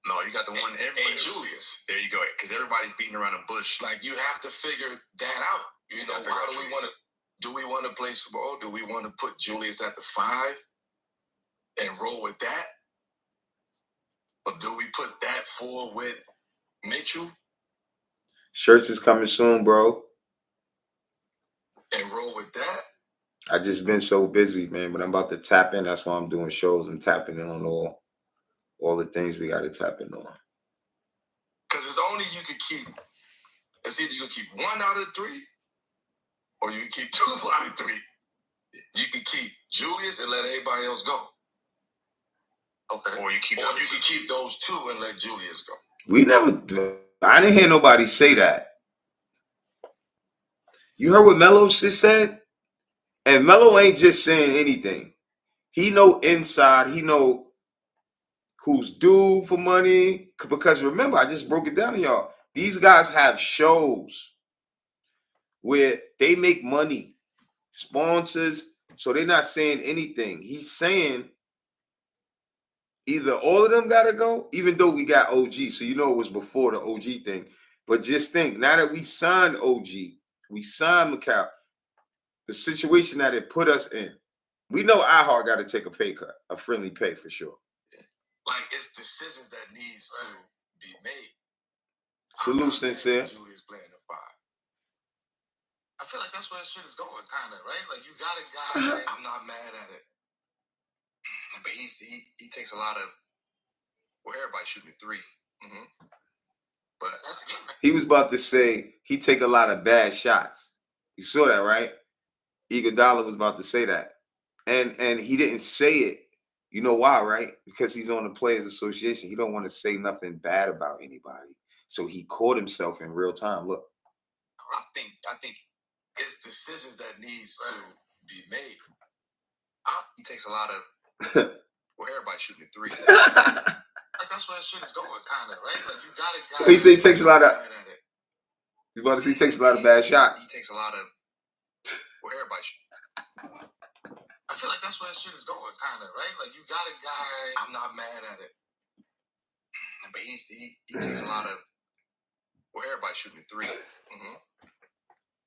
No, you got the one and Julius. There you go. Because everybody's beating around the bush. Like, you have to figure that out. How do we want to? Do we want to play small? Do we want to put Julius at the 5 and roll with that? Or do we put that 4 with Mitchell? Shirts is coming soon, bro. And roll with that? I just been so busy, man, but I'm about to tap in. That's why I'm doing shows. I'm tapping in on all the things we got to tap in on. Because it's only you can keep. It's either you can keep 1 out of 3, or you can keep 2 out of 3. You can keep Julius and let everybody else go. Okay. Or you can keep those 2 and let Julius go. I didn't hear nobody say that. You heard what Melo just said? And Melo ain't just saying anything. He know inside. He know who's due for money. Because remember, I just broke it down to y'all. These guys have shows where they make money, sponsors. So they're not saying anything. He's saying either all of them got to go, even though we got OG. So it was before the OG thing. But just think, now that we signed OG, we signed Macau, the situation that it put us in, we know iHeart got to take a pay cut, a friendly pay for sure. Like, it's decisions that needs to be made. Salute, Sincere. Julius playing the 5. I feel like that's where shit is going, kind of, right? Like, you got a guy. I'm not mad at it. But he takes a lot of. Well, everybody's shooting a 3. Mm-hmm. But that's the game. He was about to say he take a lot of bad shots. You saw that, right? Iguodala was about to say that. And he didn't say it. You know why, right? Because he's on the Players Association. He don't want to say nothing bad about anybody. So he caught himself in real time. Look. I think it's decisions that needs to be made. He takes a lot of. Well, everybody's shooting a 3. Like, that's where shit is going, kind of, right? Like, you got a guy. He said he takes a lot of. You about to see he takes a lot of bad shots. He takes a lot of. Well, everybody's. I feel like that's where shit is going, kind of, right? Like, you got a guy. I'm not mad at it. But he takes a lot of. Well, everybody's shooting a 3. Mm-hmm.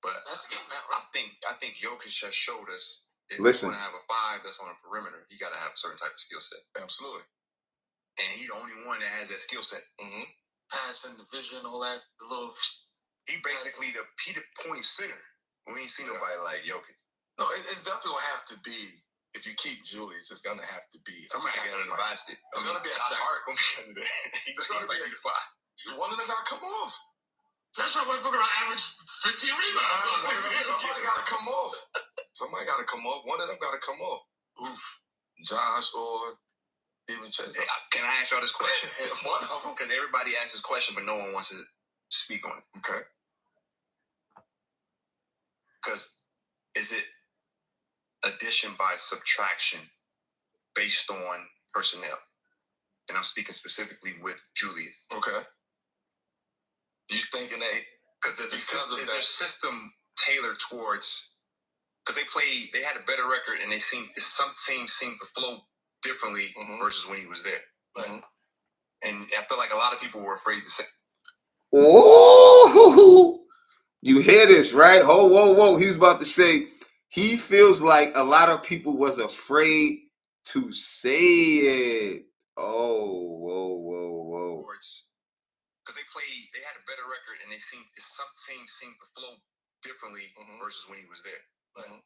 But that's the game, man. I think Jokic just showed us. If Listen. you want to have a 5 that's on a perimeter, you got to have a certain type of skill set. Absolutely. And he's the only one that has that skill set. Mm-hmm. Passing, the vision, all that. He basically the point center. We ain't seen nobody like Jokic. No, it's definitely gonna have to be. If you keep Julius, it's gonna have to be somebody got in the basket. It's gonna be a sacrifice. It's gonna be one of them gotta come off. That's how motherfucker gonna average 15 rebounds. Somebody gotta come off. Somebody gotta come off. One of them gotta come off. Oof. Josh or even Chase. Hey, can I ask y'all this question? One of them, because everybody asks this question, but no one wants to speak on it. Okay. Because is it addition by subtraction based on personnel? And I'm speaking specifically with Julius. Okay. You thinking that because is their system tailored towards? Because they had a better record and some teams seem to flow differently versus when he was there. Mm-hmm. And I feel like a lot of people were afraid to say. Oh, you hear this, right? Oh, whoa. He was about to say he feels like a lot of people was afraid to say it. Oh, whoa. Because they had a better record and some teams seem to flow differently versus when he was there. Mm-hmm.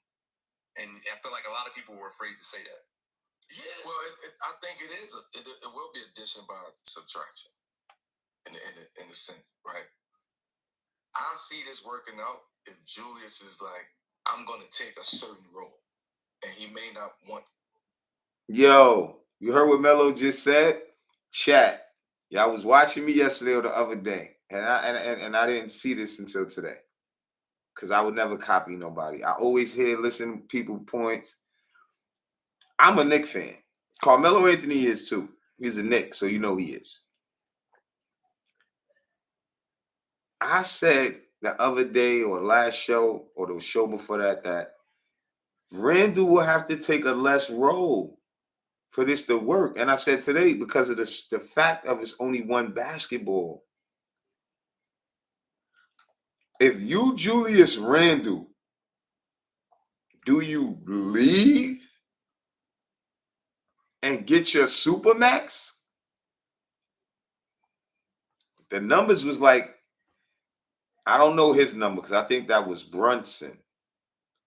And I feel like a lot of people were afraid to say that. Yeah. Well, I think it is. It will be addition by subtraction, in a sense, right? I see this working out if Julius is like, I'm going to take a certain role, and he may not want. Yo, you heard what Melo just said? Chat. Y'all was watching me yesterday or the other day, and I didn't see this until today, because I would never copy nobody. I always listen to people points. I'm a Knicks fan. Carmelo Anthony is too. He's a Knicks, so you know he is. I said the other day or last show or the show before that Randall will have to take a less role for this to work. And I said today, because of the fact of it's only one basketball. If you Julius Randle, do you leave and get your Supermax? The numbers was like, I don't know his number because I think that was Brunson.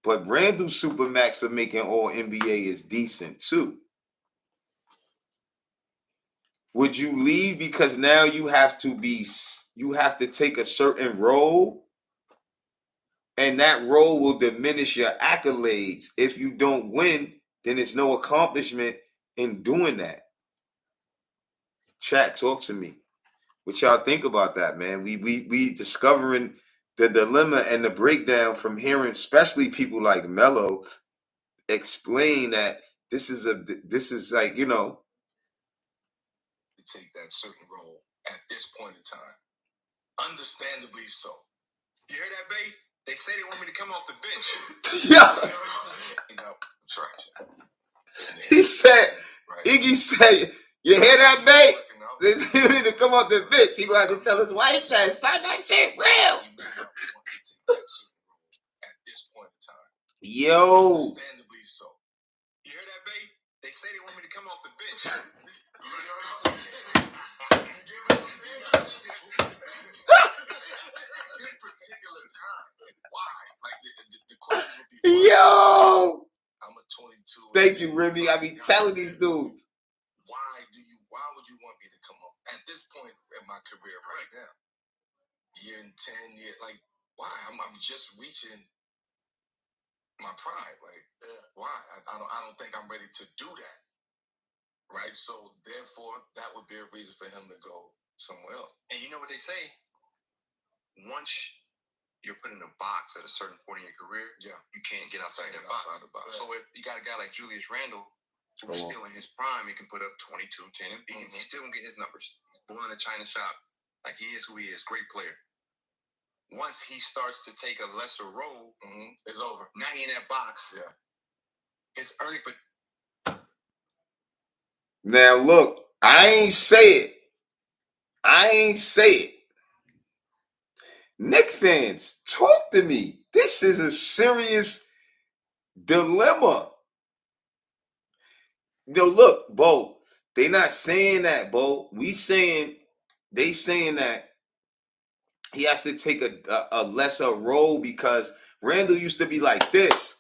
But Randall's Supermax for making all NBA is decent too. Would you leave because now you have to take a certain role, and that role will diminish your accolades. If you don't win, then there's no accomplishment in doing that. Chat, talk to me. What y'all think about that, man? We discovering the dilemma and the breakdown from hearing, especially people like Melo, explain that this is like, you know, to take that certain role at this point in time. Understandably so. You hear that, babe? They say they want me to come off the bench. Yeah. He said, right. Iggy said, you hear that, babe? They want me to come off the bench. He gonna have to tell his wife that, son, that shit real. At this point in time. Yo. Understandably so. You hear that, babe? They say they want me to come off the bench. This particular time. Why? Like the question would be, yo. I'm a 22. Thank you, Remy. I be telling these dudes. Why would you want me to come off at this point in my career right now? Year and 10 years, like why? I'm just reaching my prime. Like why? I don't think I'm ready to do that. Right. So therefore, that would be a reason for him to go somewhere else. And you know what they say? Once you're put in a box at a certain point in your career, you can't get outside that box. So if you got a guy like Julius Randle, who's still in his prime, he can put up 22, 10, and he still can get his numbers. He's born in a China shop, like he is who he is, great player. Once he starts to take a lesser role, it's over. Now he in that box. Yeah. It's early, but now look, I ain't say it. Knicks fans, talk to me. This is a serious dilemma. Yo, look, Bo, they not saying that, Bo. They saying that he has to take a lesser role because Randall used to be like this.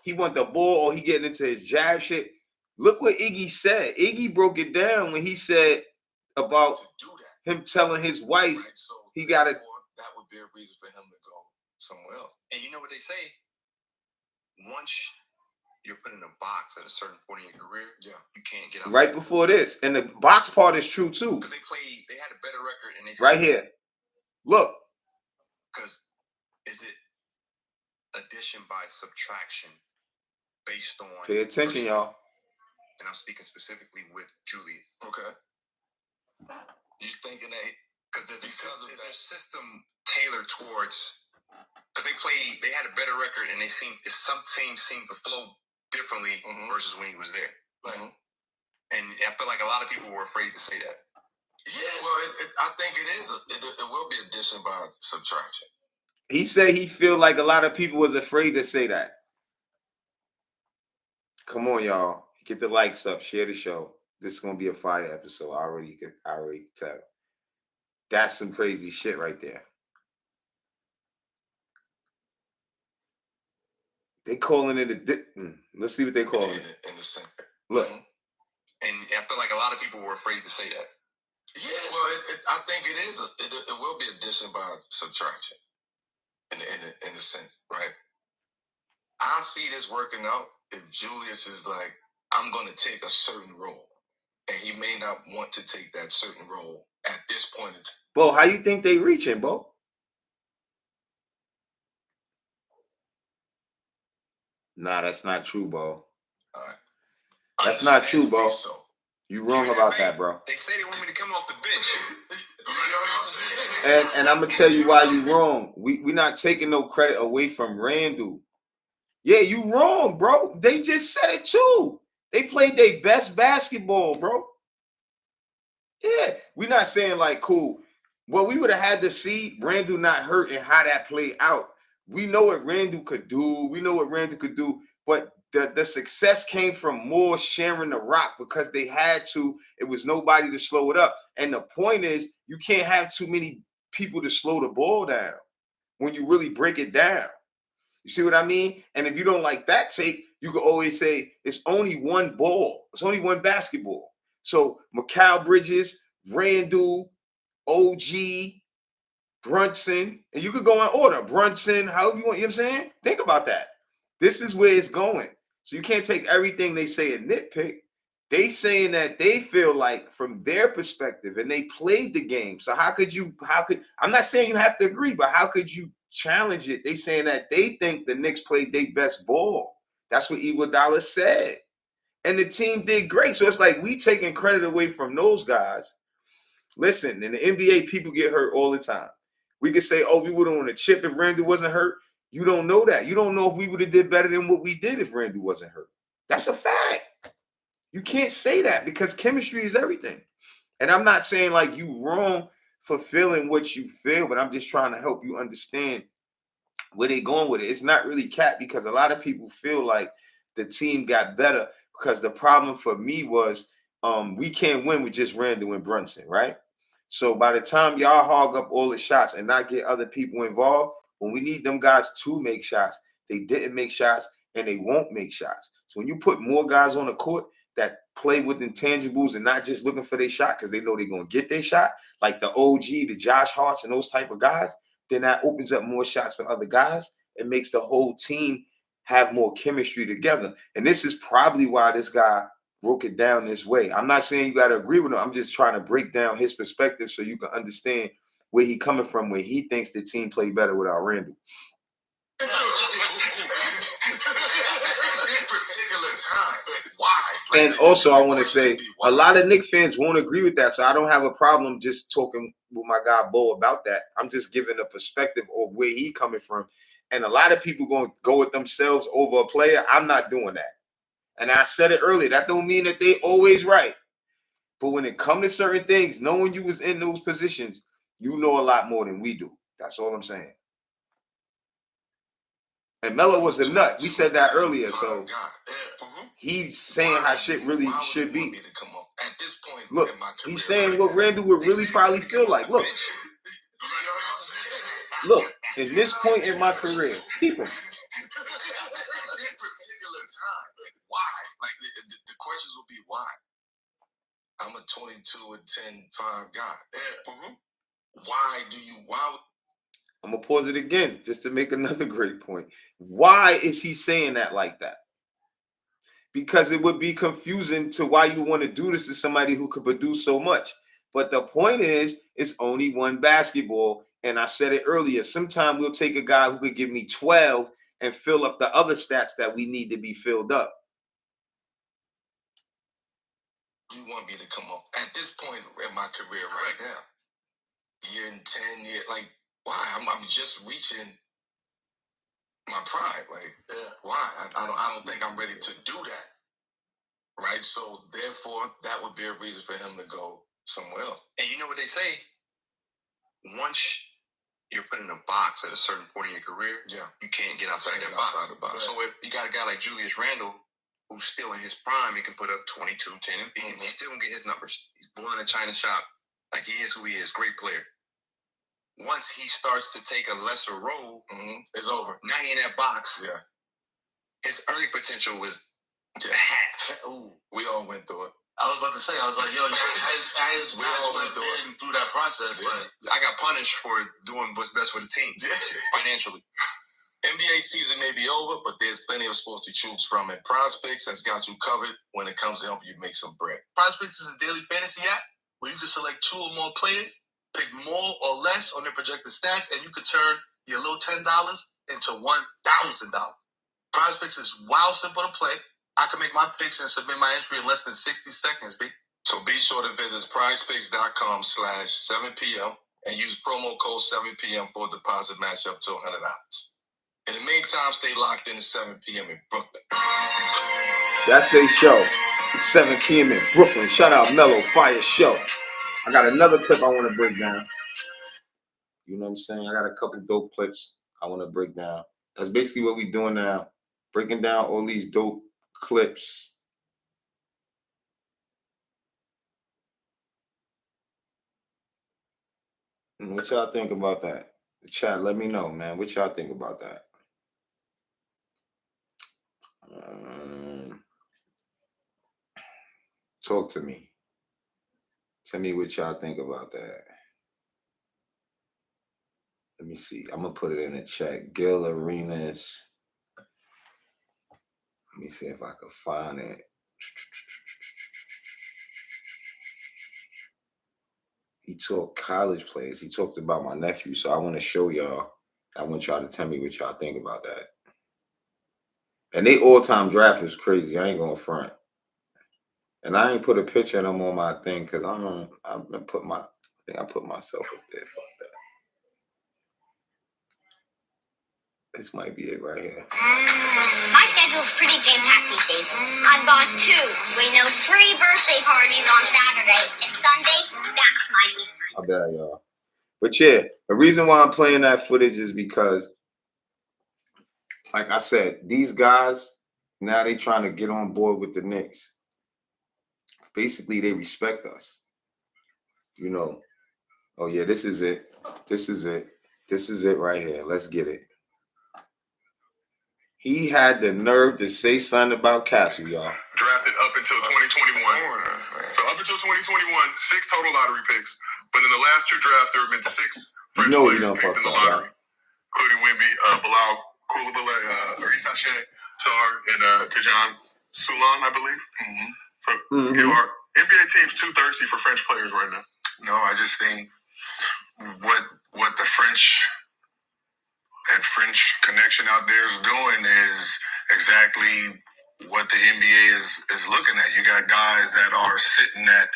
He want the ball or he getting into his jab shit. Look what Iggy said. Iggy broke it down when he said about To do that. him telling his wife Right, so he got to. that would be a reason for him to go somewhere else. And you know what they say? Once you're put in a box at a certain point in your career, Yeah. you can't get out. Right before this. And the box part is true too. Because they had a better record and they Right here. Look. Because is it addition by subtraction based on Pay attention, y'all. And I'm speaking specifically with Julius. Okay. You thinking that Because is their system tailored towards, because they had a better record and some teams seem to flow differently versus when he was there. Mm-hmm. And I feel like a lot of people were afraid to say that. Yeah. Well, I think it is. It will be addition by subtraction. He said he feel like a lot of people was afraid to say that. Come on, y'all. Get the likes up. Share the show. This is gonna be a fire episode. I already tell. That's some crazy shit right there. They calling it let's see what they calling it. In the center. Look. And I feel like a lot of people were afraid to say that. Yeah. Well, I think it is. It will be addition by subtraction. In the sense, right? I see this working out if Julius is like, I'm going to take a certain role, and he may not want to take that certain role at this point in time. Bo, how you think they reaching, Bo? Nah, that's not true, Bo. All right. That's not true, Bo. So. You wrong about that, bro. They say they want me to come off the bench. You know what I'm saying? And I'm gonna tell you why you wrong. We're not taking no credit away from Randall. Yeah, you wrong, bro. They just said it too. They played their best basketball, bro. Yeah, we're not saying like cool. Well, we would have had to see Randall not hurt and how that played out. We know what Randall could do. But the success came from more sharing the rock because they had to. It was nobody to slow it up. And the point is, you can't have too many people to slow the ball down when you really break it down. You see what I mean? And if you don't like that take, you can always say it's only one ball. It's only one basketball. So Mikal Bridges, Randall, OG, Brunson, and you could go in order. Brunson, however you want, you know what I'm saying? Think about that. This is where it's going. So you can't take everything they say and nitpick. They saying that they feel like from their perspective and they played the game. So how could I'm not saying you have to agree, but how could you challenge it? They saying that they think the Knicks played their best ball. That's what Iguodala said. And the team did great. So it's like we taking credit away from those guys. Listen, in the NBA, people get hurt all the time. We could say, oh, we would have won a chip if Randall wasn't hurt. You don't know that. You don't know if we would have did better than what we did if Randall wasn't hurt. That's a fact. You can't say that because chemistry is everything. And I'm not saying like you wrong for feeling what you feel, but I'm just trying to help you understand where they're going with it. It's not really cap because a lot of people feel like the team got better because the problem for me was we can't win with just Randall and Brunson, right? So by the time y'all hog up all the shots and not get other people involved, when we need them guys to make shots, they didn't make shots and they won't make shots. So when you put more guys on the court that play with intangibles and not just looking for their shot because they know they're going to get their shot, like the OG, the Josh Harts and those type of guys, then that opens up more shots for other guys and makes the whole team have more chemistry together. And this is probably why this guy broke it down this way. I'm not saying you got to agree with him. I'm just trying to break down his perspective so you can understand where he coming from, where he thinks the team played better without Randall. This particular time, why? And also, I want to say a lot of Knicks fans won't agree with that, so I don't have a problem just talking with my guy Bo about that. I'm just giving a perspective of where he coming from. And a lot of people going to go with themselves over a player. I'm not doing that. And I said it earlier. That don't mean that they always right. But when it comes to certain things, knowing you was in those positions, you know a lot more than we do. That's all I'm saying. And Melo was a nut. We said that earlier. So he's saying how shit really should be. At this point, look, he's saying what Randall would really probably feel like. Look, in this point in my career. Keep him. This particular time, why? Like the questions will be why. I'm a 22-10-5 guy. Why? I'm gonna pause it again just to make another great point. Why is he saying that like that? Because it would be confusing to why you want to do this to somebody who could produce so much. But the point is, it's only one basketball. And I said it earlier, sometimes we'll take a guy who could give me 12 and fill up the other stats that we need to be filled up. You want me to come off at this point in my career right now? Year and 10 years, like why? I'm just reaching my prime. Like why? I don't think I'm ready to do that. Right? So therefore, that would be a reason for him to go somewhere else. And you know what they say? Once you're put in a box at a certain point in your career, you can't get outside that box. Right. So if you got a guy like Julius Randle, who's still in his prime, he can put up 22, 10, and he can still get his numbers. He's born in a China shop. Like, he is who he is. Great player. Once he starts to take a lesser role, it's over. Now he in that box. Yeah. His earning potential was half. We all went through it. I was about to say, I was like, yo, as we all went through that process, like, I got punished for doing what's best for the team financially. NBA season may be over, but there's plenty of sports to choose from, and Prospects has got you covered when it comes to helping you make some bread. Prospects is a daily fantasy app where you can select 2 or more players, pick more or less on their projected stats, and you can turn your little $10 into $1,000. Prospects is wild simple to play. I can make my picks and submit my entry in less than 60 seconds, B. So be sure to visit prizepicks.com/7 p.m. and use promo code 7 p.m. for a deposit match up to $100. In the meantime, stay locked in at 7 p.m. in Brooklyn. That's their show. 7 p.m. in Brooklyn. Shout out Mellow Fire Show. I got another clip I want to break down. You know what I'm saying? I got a couple dope clips I want to break down. That's basically what we're doing now. Breaking down all these dope clips. And what y'all think about that? The chat, let me know, man. What y'all think about that? Talk to me. Tell me what y'all think about that. Let me see. I'm going to put it in the chat. Gil Arenas. Let me see if I can find it. He talked college players. He talked about my nephew. So I want to show y'all. I want y'all to tell me what y'all think about that. And they all-time draft is crazy. I ain't going front. And I ain't put a picture of them on my thing because I think I put myself up there. Fuck that. This might be it right here. My schedule's pretty jam-packed these days. I've got 2, 3 birthday parties on Saturday, and Sunday, that's my me time. I bet y'all. But yeah, the reason why I'm playing that footage is because, like I said, these guys, now they trying to get on board with the Knicks. Basically, they respect us. You know, oh yeah, this is it. This is it. This is it right here. Let's get it. He had the nerve to say something about Castle, y'all. Drafted up until 2021. So up until 2021, 6 total lottery picks. But in the last 2 drafts, there have been 6 French players picked in the lottery, including Wemby, Bilal Coulibaly, Issa Sarr, and Tajan Sulan, I believe. NBA teams too thirsty for French players right now. No, I just think what the French connection out there is doing is exactly what the NBA is looking at. You got guys that are sitting at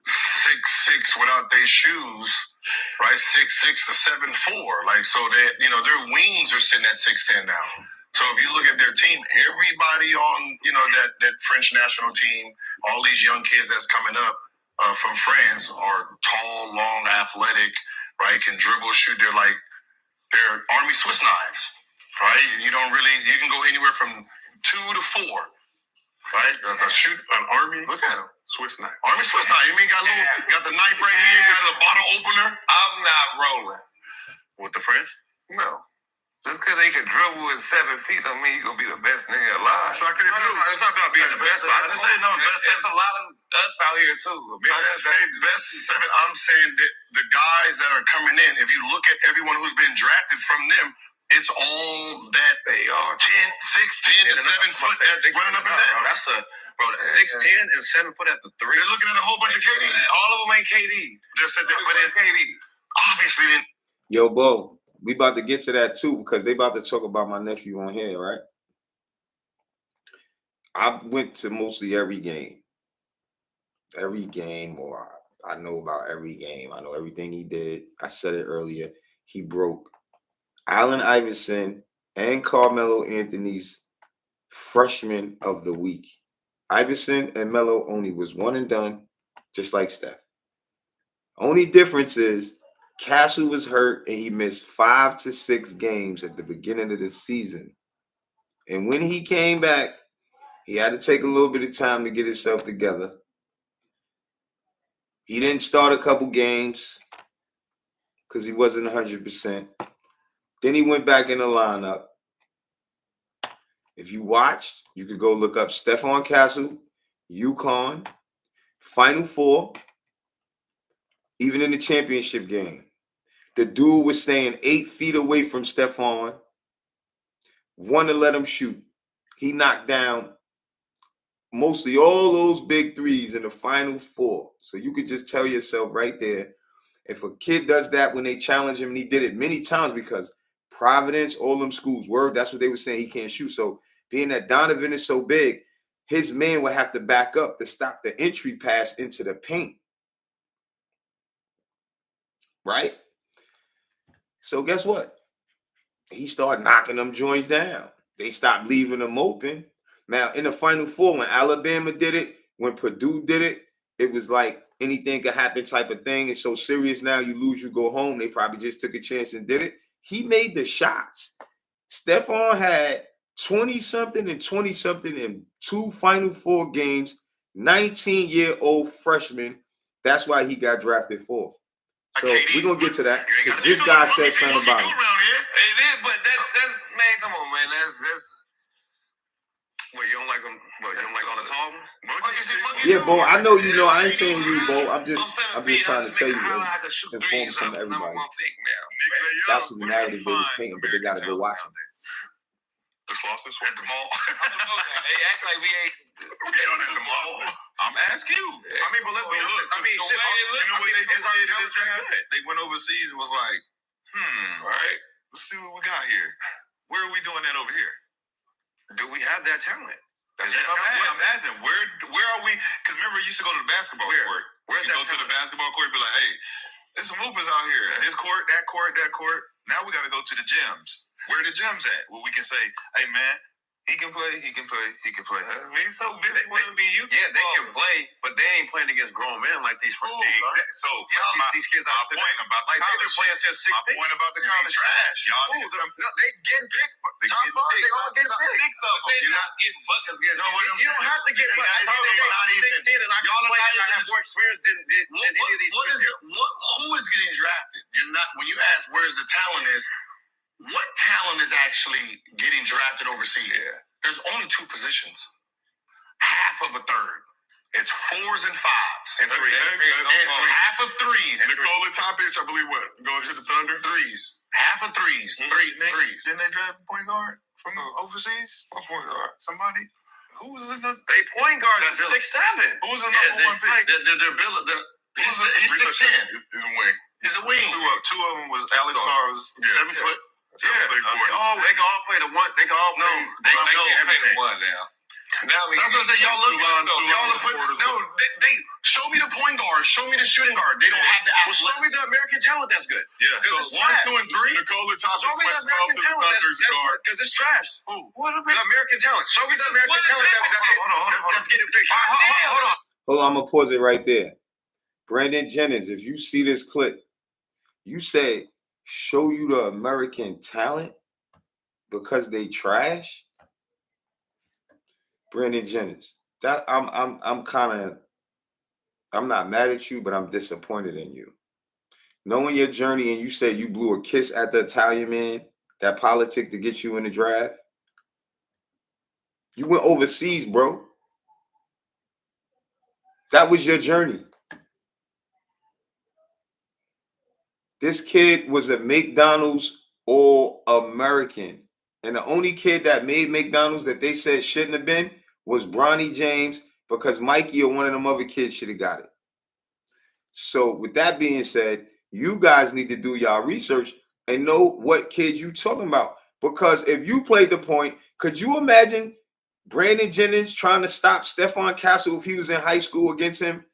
6'6" without their shoes, right? 6'6" to 7'4". Like, so that, their wings are sitting at 6'10" now. So if you look at their team, everybody on, that French national team, all these young kids that's coming up from France are tall, long, athletic, right? Can dribble, shoot. They're Army Swiss knives, right? You can go anywhere from 2 to 4, right? Shoot an Army. Look at them. Swiss knife. Army Swiss knife. You mean got the knife right here, got a bottle opener? I'm not rolling With the French? No. Just because they can dribble in 7 feet don't mean you're going to be the best nigga alive. So I could do. It's not about being the best, but I didn't say no best. It's a lot of us out here, too. I didn't say best 7. I'm saying that the guys that are coming in, if you look at everyone who's been drafted from them, it's all that they are 10, 6, 10 to 7 foot that's running up and down. That's a... Bro, 6'10" and 7 foot at the 3. They're looking at a whole bunch of KD. All of them ain't KD. Just said that, but they're KD. Obviously, then. Yo, Bo, we about to get to that too because they about to talk about my nephew on here, right? I went to mostly every game, or I know about every game. I know everything he did. I said it earlier. He broke Allen Iverson and Carmelo Anthony's freshman of the week. Iverson and Melo only was one and done, just like Steph. Only difference is Castle was hurt and he missed 5 to 6 games at the beginning of the season. And when he came back, he had to take a little bit of time to get himself together. He didn't start a couple games because he wasn't 100%. Then he went back in the lineup. If you watched, you could go look up Stephon Castle, UConn, Final Four, even in the championship game. The dude was staying 8 feet away from Stephon, wanted to let him shoot. He knocked down mostly all those big threes in the Final Four. So you could just tell yourself right there, if a kid does that when they challenge him, and he did it many times because Providence, all them schools were, that's what they were saying, he can't shoot. So being that Donovan is so big, his man would have to back up to stop the entry pass into the paint. Right? So guess what? He started knocking them joints down. They stopped leaving them open. Now, in the Final Four, when Alabama did it, when Purdue did it, it was like anything could happen type of thing. It's so serious now, you lose, you go home. They probably just took a chance and did it. He made the shots. Stephon had 20-something and 20-something in 2 Final Four games, 19-year-old freshman. That's why he got drafted 4th. So we're going to get to that. This guy said something about him. But that's man, come on, man. That's what, you don't like them? What, you don't like all the tall ones? Yeah, Bo, I know you know. I ain't saying you, Bo. I'm just trying to tell you, inform some of everybody. That's the narrative they was painting, but they got to go watch them. Just lost this one at the mall. They act like we ain't at the mall. I'm asking you. I mean, but let's be honest. I mean, shit, you know what they just did in this draft? They went overseas and was like, right? Let's see what we got here. Where are we doing that over here? Do we have that talent? I'm asking, where are we? Because remember, you used to go to the basketball court. Where's that? Go to the basketball court and be like, hey, there's some hoopers out here. This court, that court, that court. Now we got to go to the gyms. Where are the gyms at? Where we can say, hey, man, he can play, he can play, he can play. I mean, he's so busy wanting to be you. Yeah, they can play, but they ain't playing against grown men like these fools. Exactly. So these kids out there, point about the college. They're playing since 16. My point about the college trash. Y'all, they getting picked. They all get six of them. You're not getting buckets. You don't have to get buckets. Y'all have more experience than any of these. Who is getting drafted? You're not. When you ask where's the talent is, what talent is actually getting drafted overseas? Yeah. There's only 2 positions. Half of a third. It's 4s and 5s. And 3s. And half of 3s. And Nikola Topic, I believe what? Going to the Thunder? 3s. Half of 3s. 3s. Didn't they draft a point guard from overseas? What point guard? Somebody? Who's in the... They point guard is 6'7". Who's the number 1 pick? He's 6'10". He's a wing. He's a wing. 2 of them was Alex Sar's 7 foot. They can all play the one. They can all play. They can't play the one now. Now that's what I say. Y'all look. They show me the point guard. Show me the shooting guard. They don't have the. Well, show me the American talent that's good. Yeah. So 1, 2, and 3. Nikola Topic. Show me the American talent that's good because it's trash. Who? What the American talent? Show me the American talent that's getting picked. Hold on. Hold on. I'm gonna pause it right there. Brandon Jennings, if you see this clip, you say, show you the American talent because they trash. Brandon Jennings, that I'm not mad at you, but I'm disappointed in you. knowing your journey, and you said you blew a kiss at the Italian man, that politic to get you in the draft. You went overseas, bro. That was your journey. This kid was a McDonald's All-American. And the only kid that made McDonald's that they said shouldn't have been was Bronny James, because Mikey or one of them other kids should have got it. So with that being said, you guys need to do y'all research and know what kids you talking about. Because if you played the point, could you imagine Brandon Jennings trying to stop Stephon Castle if he was in high school against him?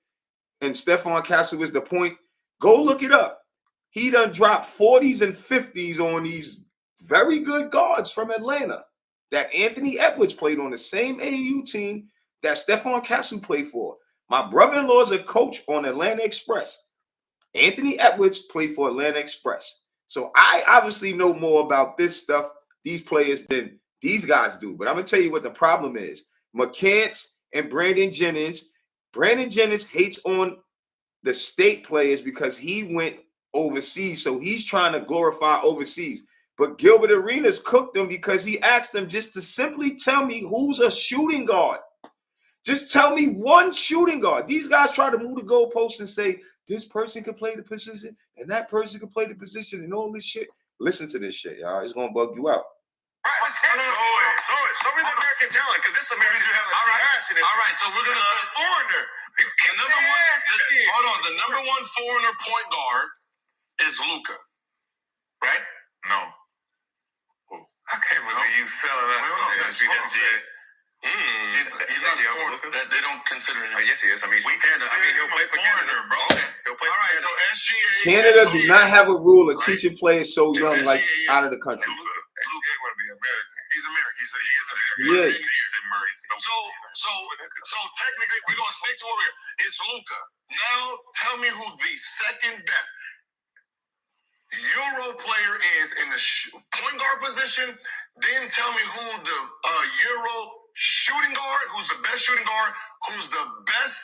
And Stephon Castle is the point. Go look it up. He done dropped 40s and 50s on these very good guards from Atlanta that Anthony Edwards played on the same AAU team that Stephon Castle played for. My brother-in-law is a coach on Atlanta Express. Anthony Edwards played for Atlanta Express. So I obviously know more about this stuff, these players, than these guys do. But I'm going to tell you what the problem is. McCants and Brandon Jennings. Brandon Jennings hates on the state players because he went overseas. So he's trying to glorify overseas. But Gilbert Arenas cooked them because he asked them just to simply tell me who's a shooting guard. Just tell me one shooting guard. These guys try to move the goalposts and say this person could play the position and that person could play the position and all this shit. Listen to this shit, y'all. It's going to bug you out. Show me the American talent, because this American talent. All right, so we're going to say foreigner. The number one foreigner point guard is Luka, right? No. I can't believe you selling that. He's not a foreigner. They don't consider him. Yes, he is. I mean, he'll play for Canada, bro. He'll play for Canada. So SGA. Canada do not have a rule of teaching players so young, like out of the country. Luka want to be American. He's American. He is American. He is. So technically, we're gonna stick to what we're. It's Luka. Now, tell me who the second best Euro player is in the point guard position. Then tell me who the Euro shooting guard, who's the best shooting guard, who's the best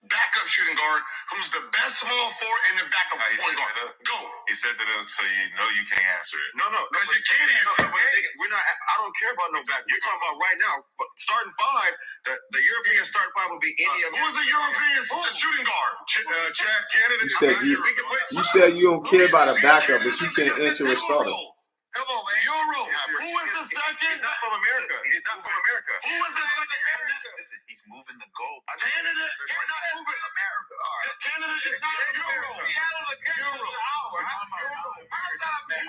backup shooting guard, who's the best small forward, and the backup point guard. Go. He said that so you know you can't answer it. No, because you can't answer it. We're not. I don't care about no backup. You're talking about right now. But starting five, the European starting five will be any of them. Who's the European shooting guard? Chad Canada. You said you don't care about a backup, but you can't answer a starter. Come on, man. Euro. Who is the second? He's not from America. Who is the second? Listen, he's moving the goal. Canada is not moving America. Canada is not Euro. Who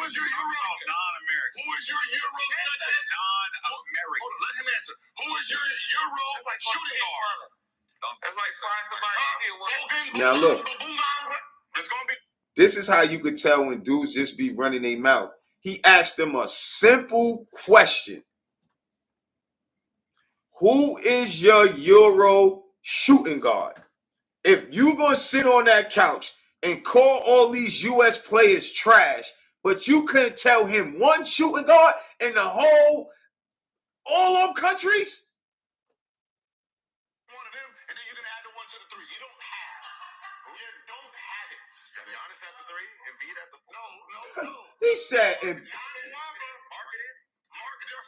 is your Euro? Non-American. Who is your Euro second? Non-American. Let him answer. Who is your Euro shooting guard? That's like find somebody. Now look. This is how you could tell when dudes just be running their mouth. He asked them a simple question. Who is your Euro shooting guard? If you're going to sit on that couch and call all these U.S. players trash, but you couldn't tell him one shooting guard in the whole, all of countries? One of them, and then you're going to add the one to the three. You don't have it. You got to be honest at the three and beat at the four. No. He said, They're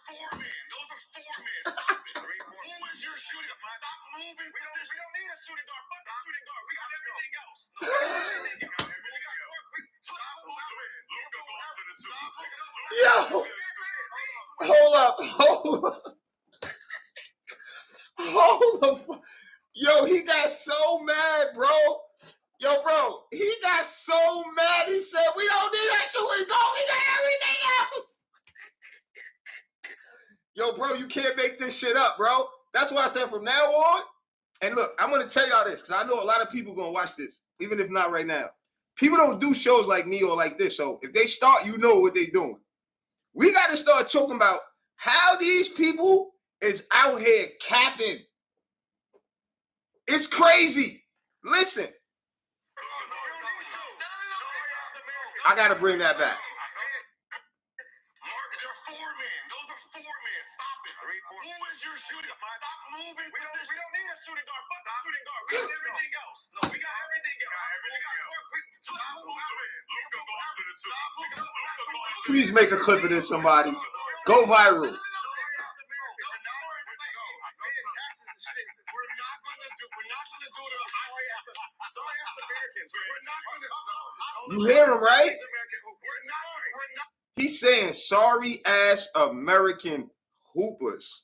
four men. Those are four men. Stop it. Who is your shooting guard? Stop moving. We don't need a shooting guard. Fuck the shooting guard. We got everything else. yo, hold up. Yo, he got so mad, bro. Yo, bro, he got so mad. He said, we don't need that shooting guard. We got everything else. Yo, bro, you can't make this shit up, bro. That's why I said from now on, and look, I'm going to tell y'all this because I know a lot of people going to watch this, even if not right now. People don't do shows like me or like this. So if they start, you know what they're doing. We got to start talking about how these people is out here capping. It's crazy. Listen. I got to bring that back. Who is your shooting guard? Stop moving. We don't need a shooting guard. Fuck the shooting guard. We got everything else. No, we got everything else. Stop moving. Please make a clip of this, somebody. Go viral. You hear him, right? He's saying sorry ass American hoopers.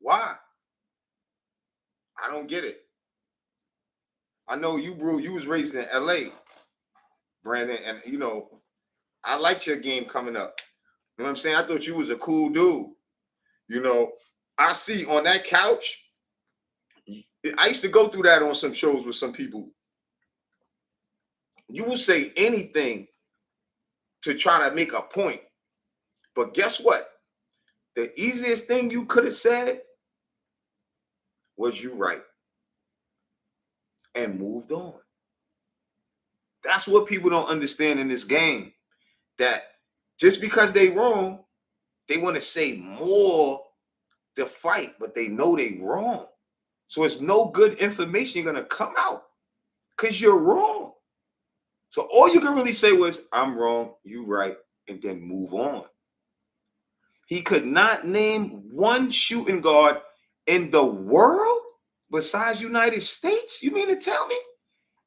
Why? I don't get it. I know you, bro. You was raised in LA, Brandon, and you know, I liked your game coming up. You know what I'm saying? I thought you was a cool dude. You know, I see on that couch. I used to go through that on some shows with some people. You will say anything to try to make a point. But guess what? The easiest thing you could have said was you right. And moved on. That's what people don't understand in this game. That just because they wrong, they want to say more to fight, but they know they wrong. So it's no good information going to come out because you're wrong. So all you can really say was, I'm wrong, you right, and then move on. He could not name one shooting guard in the world besides United States? You mean to tell me?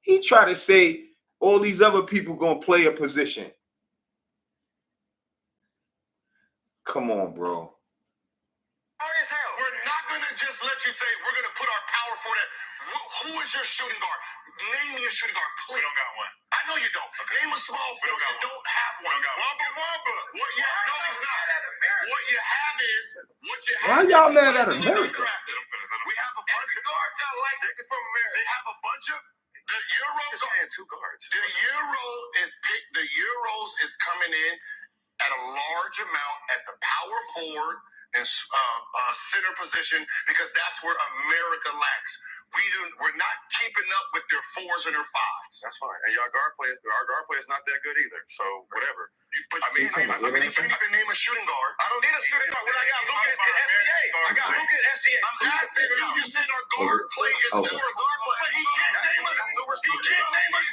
He tried to say all these other people going to play a position. Come on, bro. We're not going to just let you say we're going to put our power for that. Who is your shooting guard? Name me a shooting guard, please. We don't got one. I know you don't. Okay. Name a small forward. You don't have one. Wamba. What you have? No, he's not. What you have is what you have. Why y'all mad at America? We have a bunch of guards that like it from America. They have a bunch of the Euros are two guards. The Euros is coming in at a large amount at the power forward and center position because that's where America lacks. We're not keeping up with their fours and their fives. That's fine. And our guard play is not that good either. So whatever. You can't even name a shooting guard. I don't need a shooting guard. When I got Luka at SDA. I got Luka at SDA. Last thing you said our guard play is poor guard play. But he can't name us. He can't name us.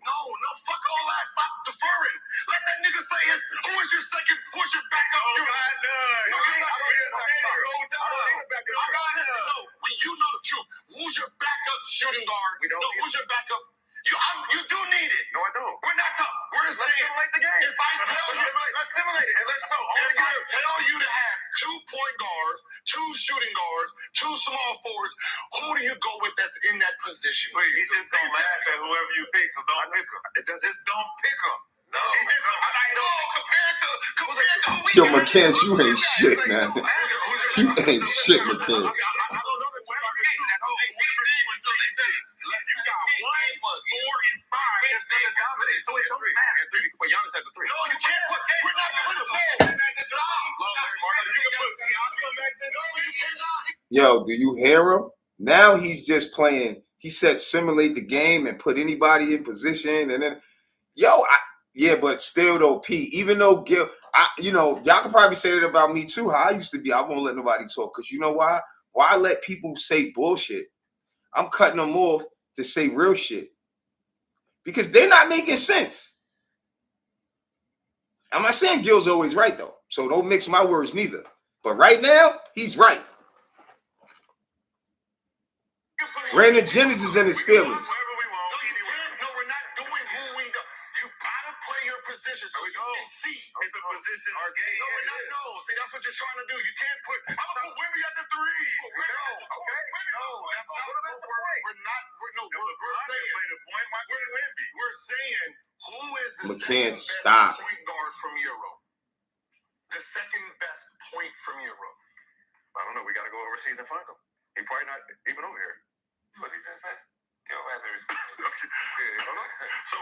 No, fuck all that. Stop deferring. Let that nigga say who is your second, who's your backup? You know the truth. Who's your backup shooting guard? Who's your backup? You do need it. No, I don't. We're not talking. We're just saying. Stimulate the game. If I tell you, let's stimulate it. And let's so. If I tell you to have 2 point guards, 2 shooting guards, 2 small forwards, who do you go with that's in that position? Wait, you just don't laugh at whoever you pick, so don't pick them. Just don't pick them. No, compared to who we Yo, McCants, you ain't shit, man. You ain't shit, McCants. You got 1, 4, and 5 that's gonna dominate. So it don't matter. But Giannis had the 3. No, you can't put. We're not putting them. Stop. You cannot. Yo, do you hear him? Now he's just playing. He said simulate the game and put anybody in position, and then, yeah, but still though, P. Even though Gil, y'all can probably say that about me too. How I used to be, I won't let nobody talk because you know why? Why let people say bullshit? I'm cutting them off to say real shit because they're not making sense. I'm not saying Gil's always right though, so don't mix my words neither. But right now, he's right. Brandon Jennings is in his feelings. So we can see it's a position. See, that's what you're trying to do. You can't put. I'm gonna put Wemby at the 3. That's not what we're saying. Who is the second best point guard from Euro? The second best point from Euro. I don't know. We got to go overseas and find him. He probably not even over here. What did he just say? So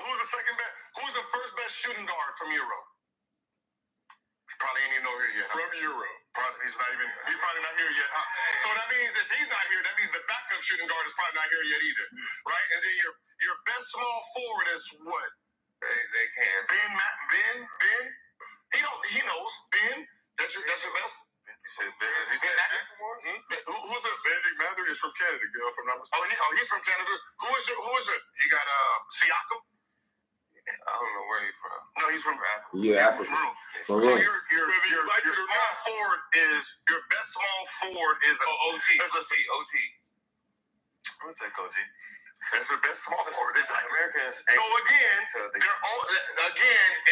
who's the second best? Who's the first best shooting guard from Euro? Probably ain't even over here yet. From Euro. He's probably not here yet. So that means if he's not here, that means the backup shooting guard is probably not here yet either. Right? And then your best small forward is what? They can't. Ben. He knows. Ben, that's your best. He said Ben. He said that. Who's this? Benedict Mather is from Canada, girl. From he's from Canada. Who is it? You got Siakam. where he from? No, he's from Africa. Yeah, Africa. So your small forward is your best small forward is a OG. OG. I'm gonna take OG. That's the best small forward. It's like Americans. So again,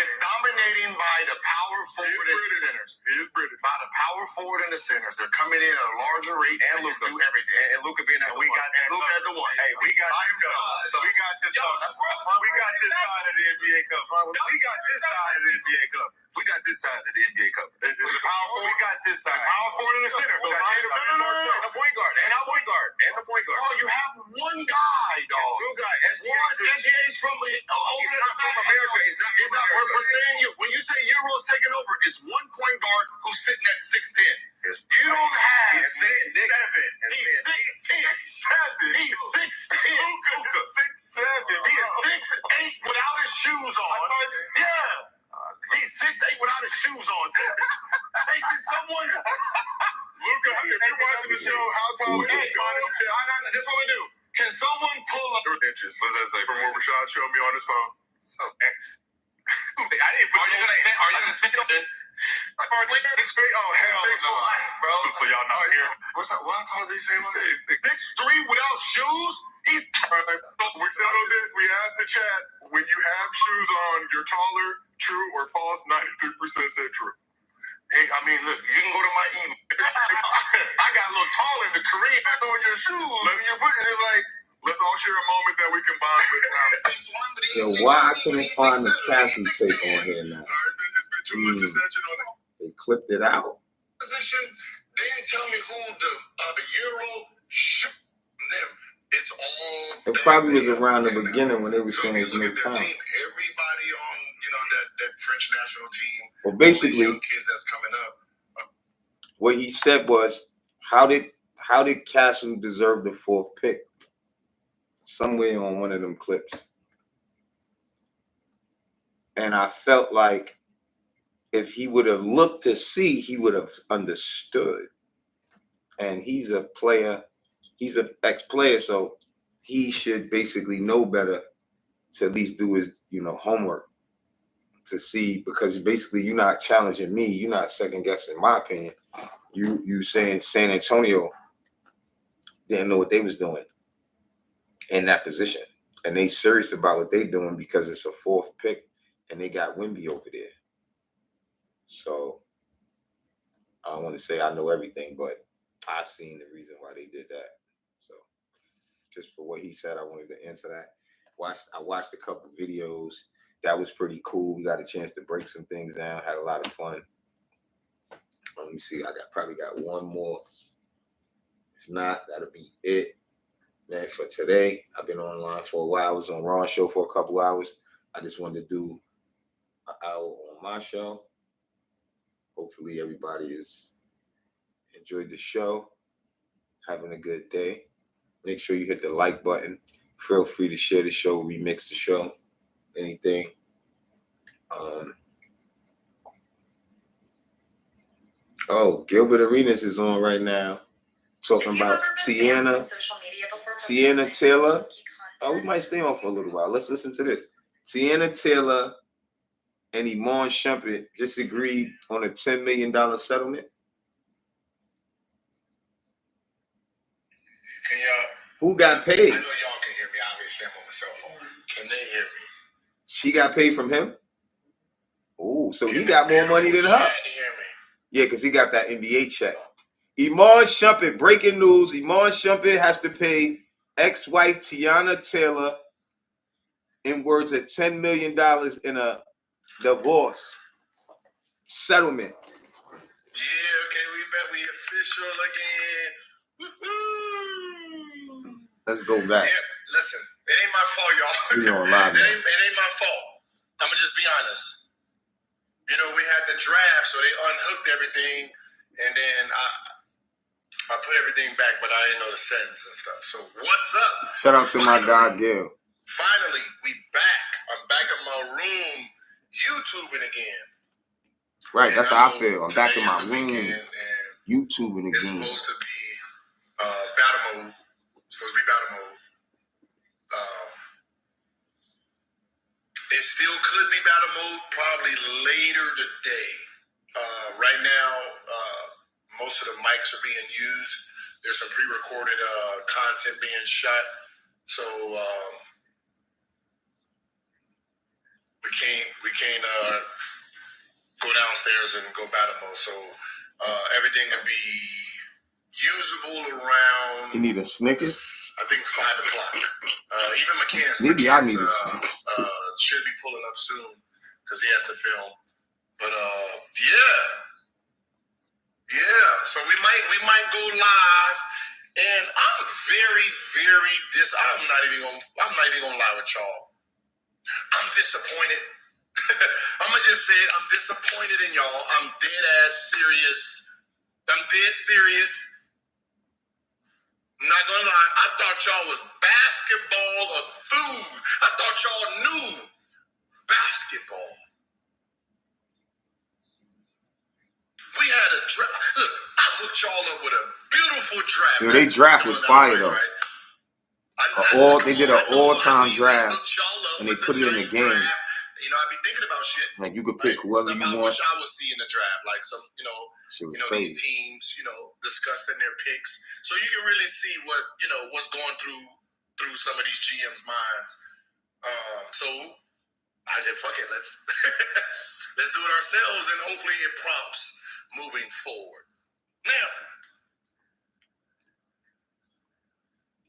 it's dominating by the power forward and the centers. He is British. By the power forward and the centers, they're coming in at a larger rate and Luka do everything. And Luka being that we got that Luka at the one. Hey, we got this. So we got this. We got this side of the NBA Cup. We got this side of the NBA Cup. We got this side of the NBA Cup. The power forward. We got this side. The power forward in the center. We got this. The point guard. And the point guard. And the point guard. Oh, you have one guy, dog. Two guys. SGA's from America. He's not. We're saying you. When you say Euro's taking over, it's one point guard who's sitting at 6'10". You don't have. He's 6'7". He's 6'10". Luka 6'7". He is 6'8" without his shoes on. Yeah. He's 6'8" without his shoes on. Hey, can someone? Luka, if you're watching the show, how tall is he? This is what we do. Can someone pull up inches? What does that say? From what Rashad showed me on his phone. So X. I didn't put. Are you gonna spit on it? Oh hell no, bro! So y'all not here? What's that? What tall did he say? 6'3" without shoes. He's. We settled this. We asked the chat. When you have shoes on, you're taller. True or false? 93% said true. Hey, I mean, look, you can go to my email. I got a little taller in the Korean on your shoes. When you put it, it's like, let's all share a moment that we can bond with. Yo, why I couldn't find the Cassie tape on here now? It's been too much attention on it. They clipped it out. Position. They didn't tell me who the Euro shoot them. It's all. It probably was around the beginning when they were saying there's no time. Everybody on, that French national team. Well, basically, young kids that's coming up. What he said was, how did Castle deserve the 4th pick? Somewhere on one of them clips. And I felt like if he would have looked to see, he would have understood. And he's a player. He's an ex-player, so he should basically know better to at least do his, homework to see, because basically you're not challenging me. You're not second guessing my opinion. You saying San Antonio didn't know what they was doing in that position. And they serious about what they doing because it's a 4th pick and they got Wemby over there. So I don't want to say I know everything, but I seen the reason why they did that. So just for what he said, I wanted to answer that. I watched a couple videos. That was pretty cool. We got a chance to break some things down. Had a lot of fun. Let me see. I probably got one more. If not, that'll be it. Man, for today, I've been online for a while. I was on Ron's show for a couple hours. I just wanted to do an hour on my show. Hopefully everybody has enjoyed the show. Having a good day. Make sure you hit the like button. Feel free to share the show, remix the show, anything. Gilbert Arenas is on right now. Talking about Tiana Taylor. Oh, we might stay on for a little while. Let's listen to this. Tiana Taylor and Iman Shumpert just agreed on a $10 million settlement. Can y'all? Who got paid? I know y'all can hear me. Obviously, I'm on my cell phone. Can they hear me? She got paid from him? Oh, so he got more money than her. Yeah, because he got that NBA check. Iman Shumpert, breaking news. Iman Shumpert has to pay ex-wife Tiana Taylor, in words, of $10 million in a divorce settlement. Yeah, okay, we official again. Woo-hoo. Let's go back. Yeah, listen, it ain't my fault, y'all. We on live, man. It ain't my fault. I'm gonna just be honest. We had the draft, so they unhooked everything, and then I put everything back, but I didn't know the settings and stuff. So what's up? Shout out to my guy, Gil. Finally, we back. I'm back in my room, YouTubing again. Right, that's how I feel. I'm back in my room, YouTubing It's again. supposed to be battle mode. It still could be battle mode, probably later today. Right now, most of the mics are being used. There's some pre-recorded content being shot, so we can't go downstairs and go battle mode. So everything will be usable around. You need a Snickers? I think 5 o'clock. Even McCann's Maybe I need a Snickers too. Should be pulling up soon because he has to film. But yeah. So we might go live, and I'm very, very I'm not even gonna lie with y'all. I'm disappointed. I'm gonna just say it. I'm disappointed in y'all. I'm dead ass serious. I'm dead serious. I'm not gonna lie. I thought y'all was basketball enthused. I thought y'all knew basketball. We had a draft. Look, I hooked y'all up with a beautiful draft. Yo, they draft was fire though. Right? They did an all-time draft, and they put it in the game. Draft. You know, I be thinking about shit. Like you could pick whoever you I want. wish I would see in the draft, like some, these teams, discussing their picks, so you can really see what's going through some of these GMs' minds. So I said, fuck it, let's let's do it ourselves, and hopefully it prompts moving forward. Now,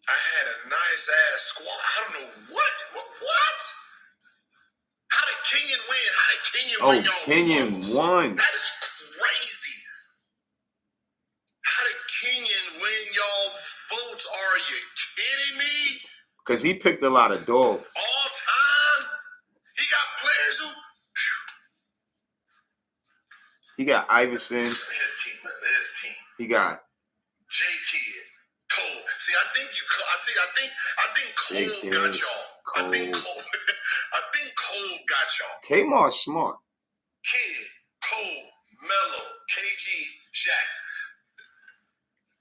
I had a nice ass squad. I don't know what. How did Kenyon win? Win, y'all? Kenyon won. That is crazy. How did Kenyon win y'all votes? Are you kidding me? Because he picked a lot of dogs. All time? He got players who... He got Iverson. His team. He got J-Kid, Cole. See, I think Cole got y'all. I think Cole got y'all. Kmar's smart. Kid, Cole, Melo, KG, Shaq.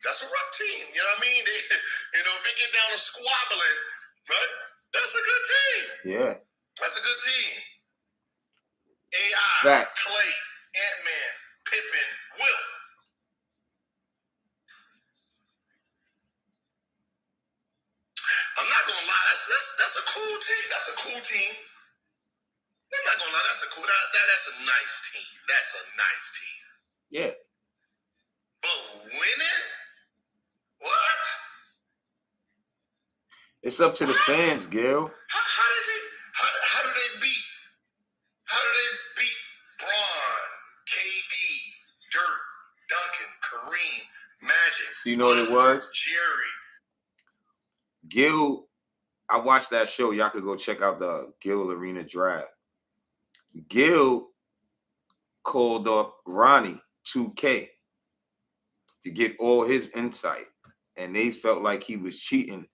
That's a rough team. You know what I mean? If it get down to squabbling, right? That's a good team. Yeah. That's a good team. AI, Facts. Clay, Ant-Man, Pippen, Will. I'm not gonna lie. That's a cool team. That's a cool team. I'm not gonna lie. That's a nice team. That's a nice team. Yeah. But winning? What? It's up to the fans, Gil. How do they beat Braun, KD, Dirk, Duncan, Kareem, Magic? So you know what it was? Jerry. Gil, I watched that show. Y'all could go check out the Gil Arena draft. Gil called up Ronnie 2K to get all his insight. And they felt like he was cheating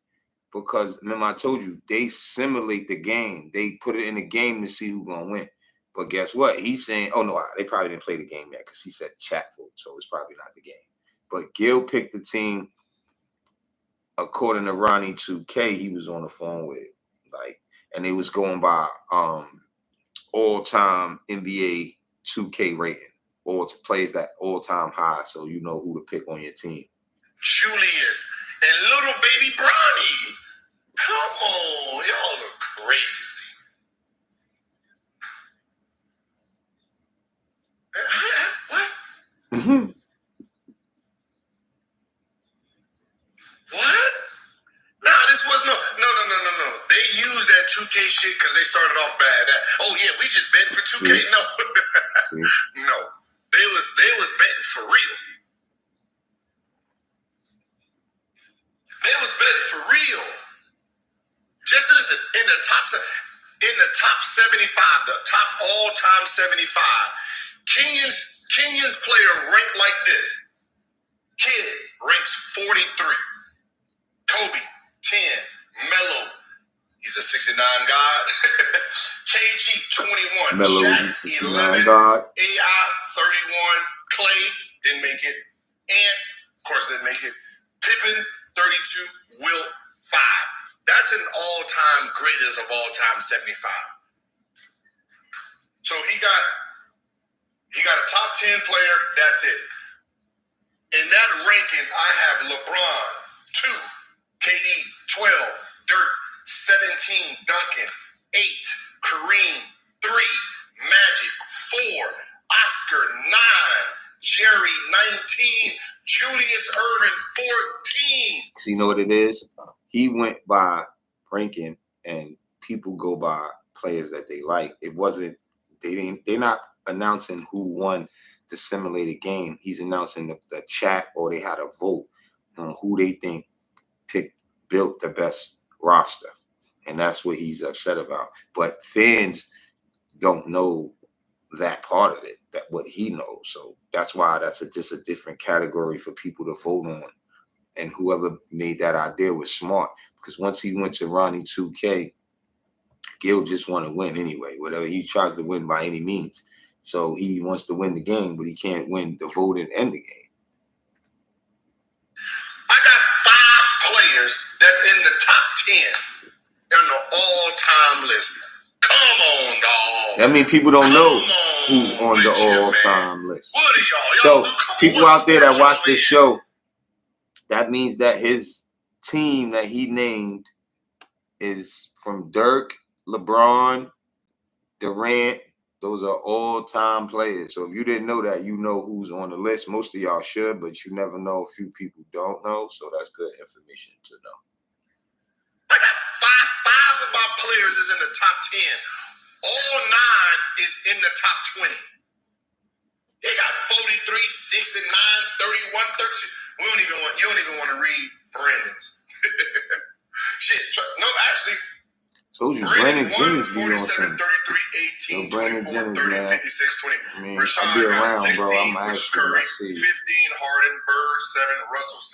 because, remember I told you, they simulate the game. They put it in the game to see who's going to win. But guess what? He's saying, oh, no, they probably didn't play the game yet because he said chat vote, so it's probably not the game. But Gil picked the team. According to Ronnie 2K, he was on the phone with, and they was going by all-time NBA 2K rating, or plays that all-time high, so you know who to pick on your team. Julius and little baby Bronny. Come on, y'all are crazy. What? Mm-hmm. What? Nah, this was no. They used that 2K shit because they started off bad. We just betting for 2K. See? No. See? No. They was betting for real. They was betting for real. Just listen, in the top 75, the top all-time 75, Kenyon's player ranked like this. Kid ranks 43. Kobe, 10. Melo, he's a 69 god. KG, 21. Melo, Shaq, 69 11. god. AI, 31. Clay, didn't make it. Ant, of course, didn't make it. Pippen, 32. Wilt, 5. That's an all-time greatest of all time 75. So he got a top 10 player. That's it. In that ranking, I have LeBron 2, KD 12, Dirk 17, Duncan 8, Kareem 3, Magic 4, Oscar 9, Jerry 19, Julius Erving 14. So you know what it is? He went by ranking, and people go by players that they like. It wasn't. They're not announcing who won the simulated game. He's announcing the chat, or they had a vote on who they think built the best roster, and that's what he's upset about. But fans don't know that part of it, that what he knows. So that's why that's just a different category for people to vote on. And whoever made that idea was smart, because once he went to Ronnie 2K, Gil just want to win anyway. Whatever he tries to win by any means. So he wants to win the game, but he can't win the voting and the game. I got 5 players that's in the top 10 on the all-time list. Come on, dog. I mean, people don't know who's on the all-time list. What are y'all? So people out there that watch this show, that means that his team that he named is from Dirk, LeBron, Durant. Those are all-time players. So if you didn't know that, you know who's on the list. Most of y'all should, but you never know. A few people don't know, so that's good information to know. I got five of my players is in the top 10. All 9 is in the top 20. They got 43, 69, 31, 30. You don't even want to read Brandon's. Shit. No, actually. Told you, Brandon Jennings be on 47, 33, some. 18, Brandon 24, Jennings, 30, man. 56, 20. I mean, Rashad I'll be around, 16, bro. I'm actually Curry, gonna see. 15, Harden, Bird, 7, Russell, 6,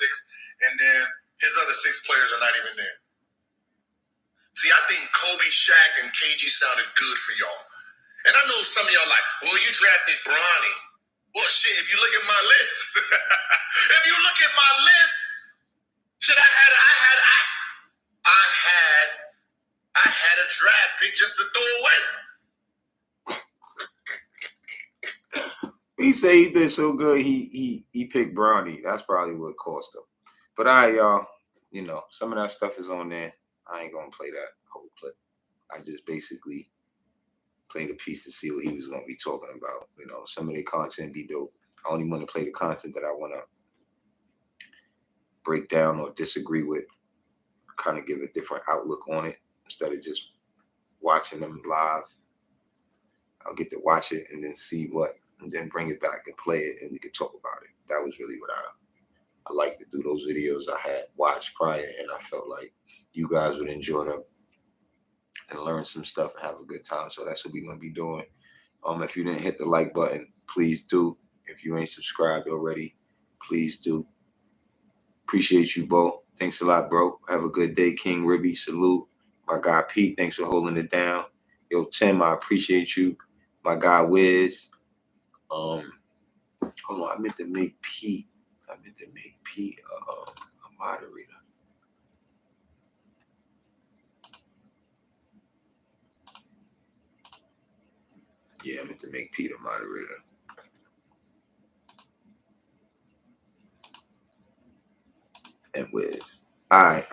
and then his other 6 players are not even there. See, I think Kobe, Shaq, and KG sounded good for y'all. And I know some of y'all like, well, you drafted Bronny. Well, shit, if you look at my list, shit, I had a draft pick just to throw away. He said he did so good, he picked Bronny. That's probably what cost him. But all right, y'all, you know, some of that stuff is on there. I ain't gonna play that whole clip. I just basically played a piece to see what he was gonna be talking about. You know, some of the content be dope. I only want to play the content that I want to break down or disagree with, kind of give a different outlook on it instead of just watching them live. I'll get to watch it and then see what, and then bring it back and play it, and we could talk about it. That was really what I like to do. Those videos I had watched prior, and I felt like you guys would enjoy them and learn some stuff and have a good time. So that's what we're gonna be doing. If you didn't hit the like button, please do. If you ain't subscribed already, please do. Appreciate you, Bo. Thanks a lot, bro. Have a good day, King Ribby. Salute. My guy Pete, thanks for holding it down. Yo, Tim, I appreciate you. My guy Wiz. Hold on, I meant to make Pete a moderator. Yeah, I meant to make Pete a moderator. And Wiz. All right.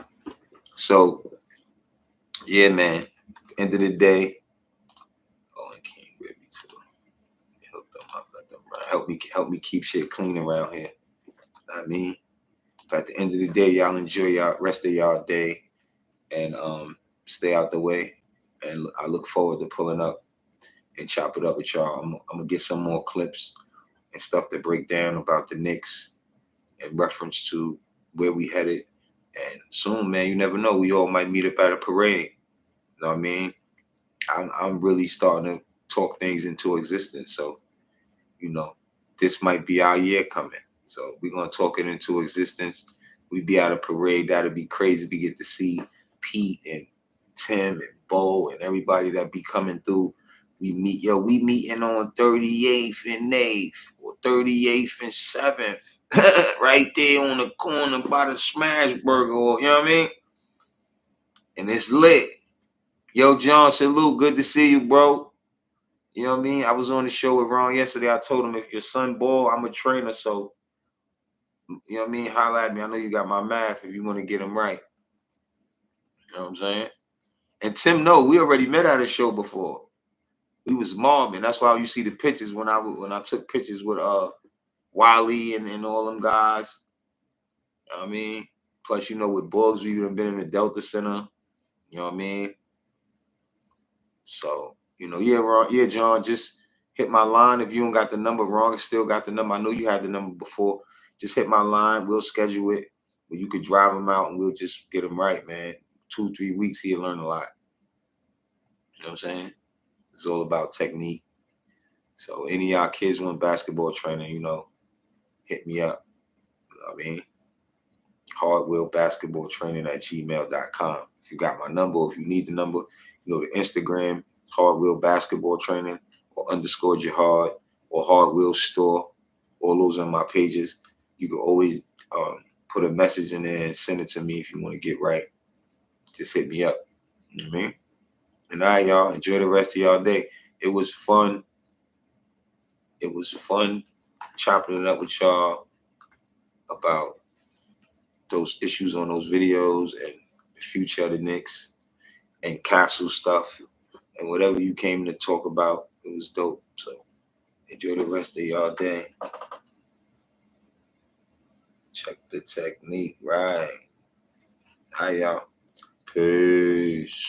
So, yeah, man. End of the day. Oh, and King Ribby too. Hook them up, let them run. Help me keep shit clean around here. You know what I mean? But at the end of the day, y'all enjoy y'all rest of y'all day, and stay out the way. And I look forward to pulling up and chop it up with y'all. I'm gonna get some more clips and stuff to break down about the Knicks in reference to where we headed. And soon, man, you never know. We all might meet up at a parade. You know what I mean? I'm really starting to talk things into existence. So, you know, this might be our year coming. So we're gonna talk it into existence. We be at a parade. That'll be crazy. We get to see Pete and Tim and Bo and everybody that be coming through. We meeting on 38th and 8th or 38th and 7th. Right there on the corner by the Smash Burger, you know what I mean? And it's lit. Yo, John, salute. Good to see you, bro. You know what I mean? I was on the show with Ron yesterday. I told him, if your son ball, I'm a trainer. So, you know what I mean? Holla at me. I know you got my math if you want to get him right. You know what I'm saying? And Tim, no, we already met at a show before. We was mobbing. That's why you see the pictures when I took pictures with Wiley and all them guys. You know what I mean? Plus, with Bugs, we've been in the Delta Center. You know what I mean? So, yeah, Ron, yeah, John, just hit my line. If you don't got the number, Ron still got the number. I know you had the number before. Just hit my line. We'll schedule it where you could drive him out and we'll just get him right, man. 2-3 weeks, he'll learn a lot. You know what I'm saying? It's all about technique. So any of y'all kids want basketball training, hit me up. You know what I mean? Hardwill basketball training at gmail.com. If you got my number, if you need the number, the Instagram, Hardwill basketball training or _Jihad or Hardwill store. All those on my pages. You can always put a message in there and send it to me if you want to get right. Just hit me up. You know what I mean? And all right, y'all, enjoy the rest of y'all day. It was fun. It was fun chopping it up with y'all about those issues on those videos and the future of the Knicks and Castle stuff and whatever you came to talk about. It was dope. So enjoy the rest of y'all day. Check the technique, right? Hi, y'all. Peace.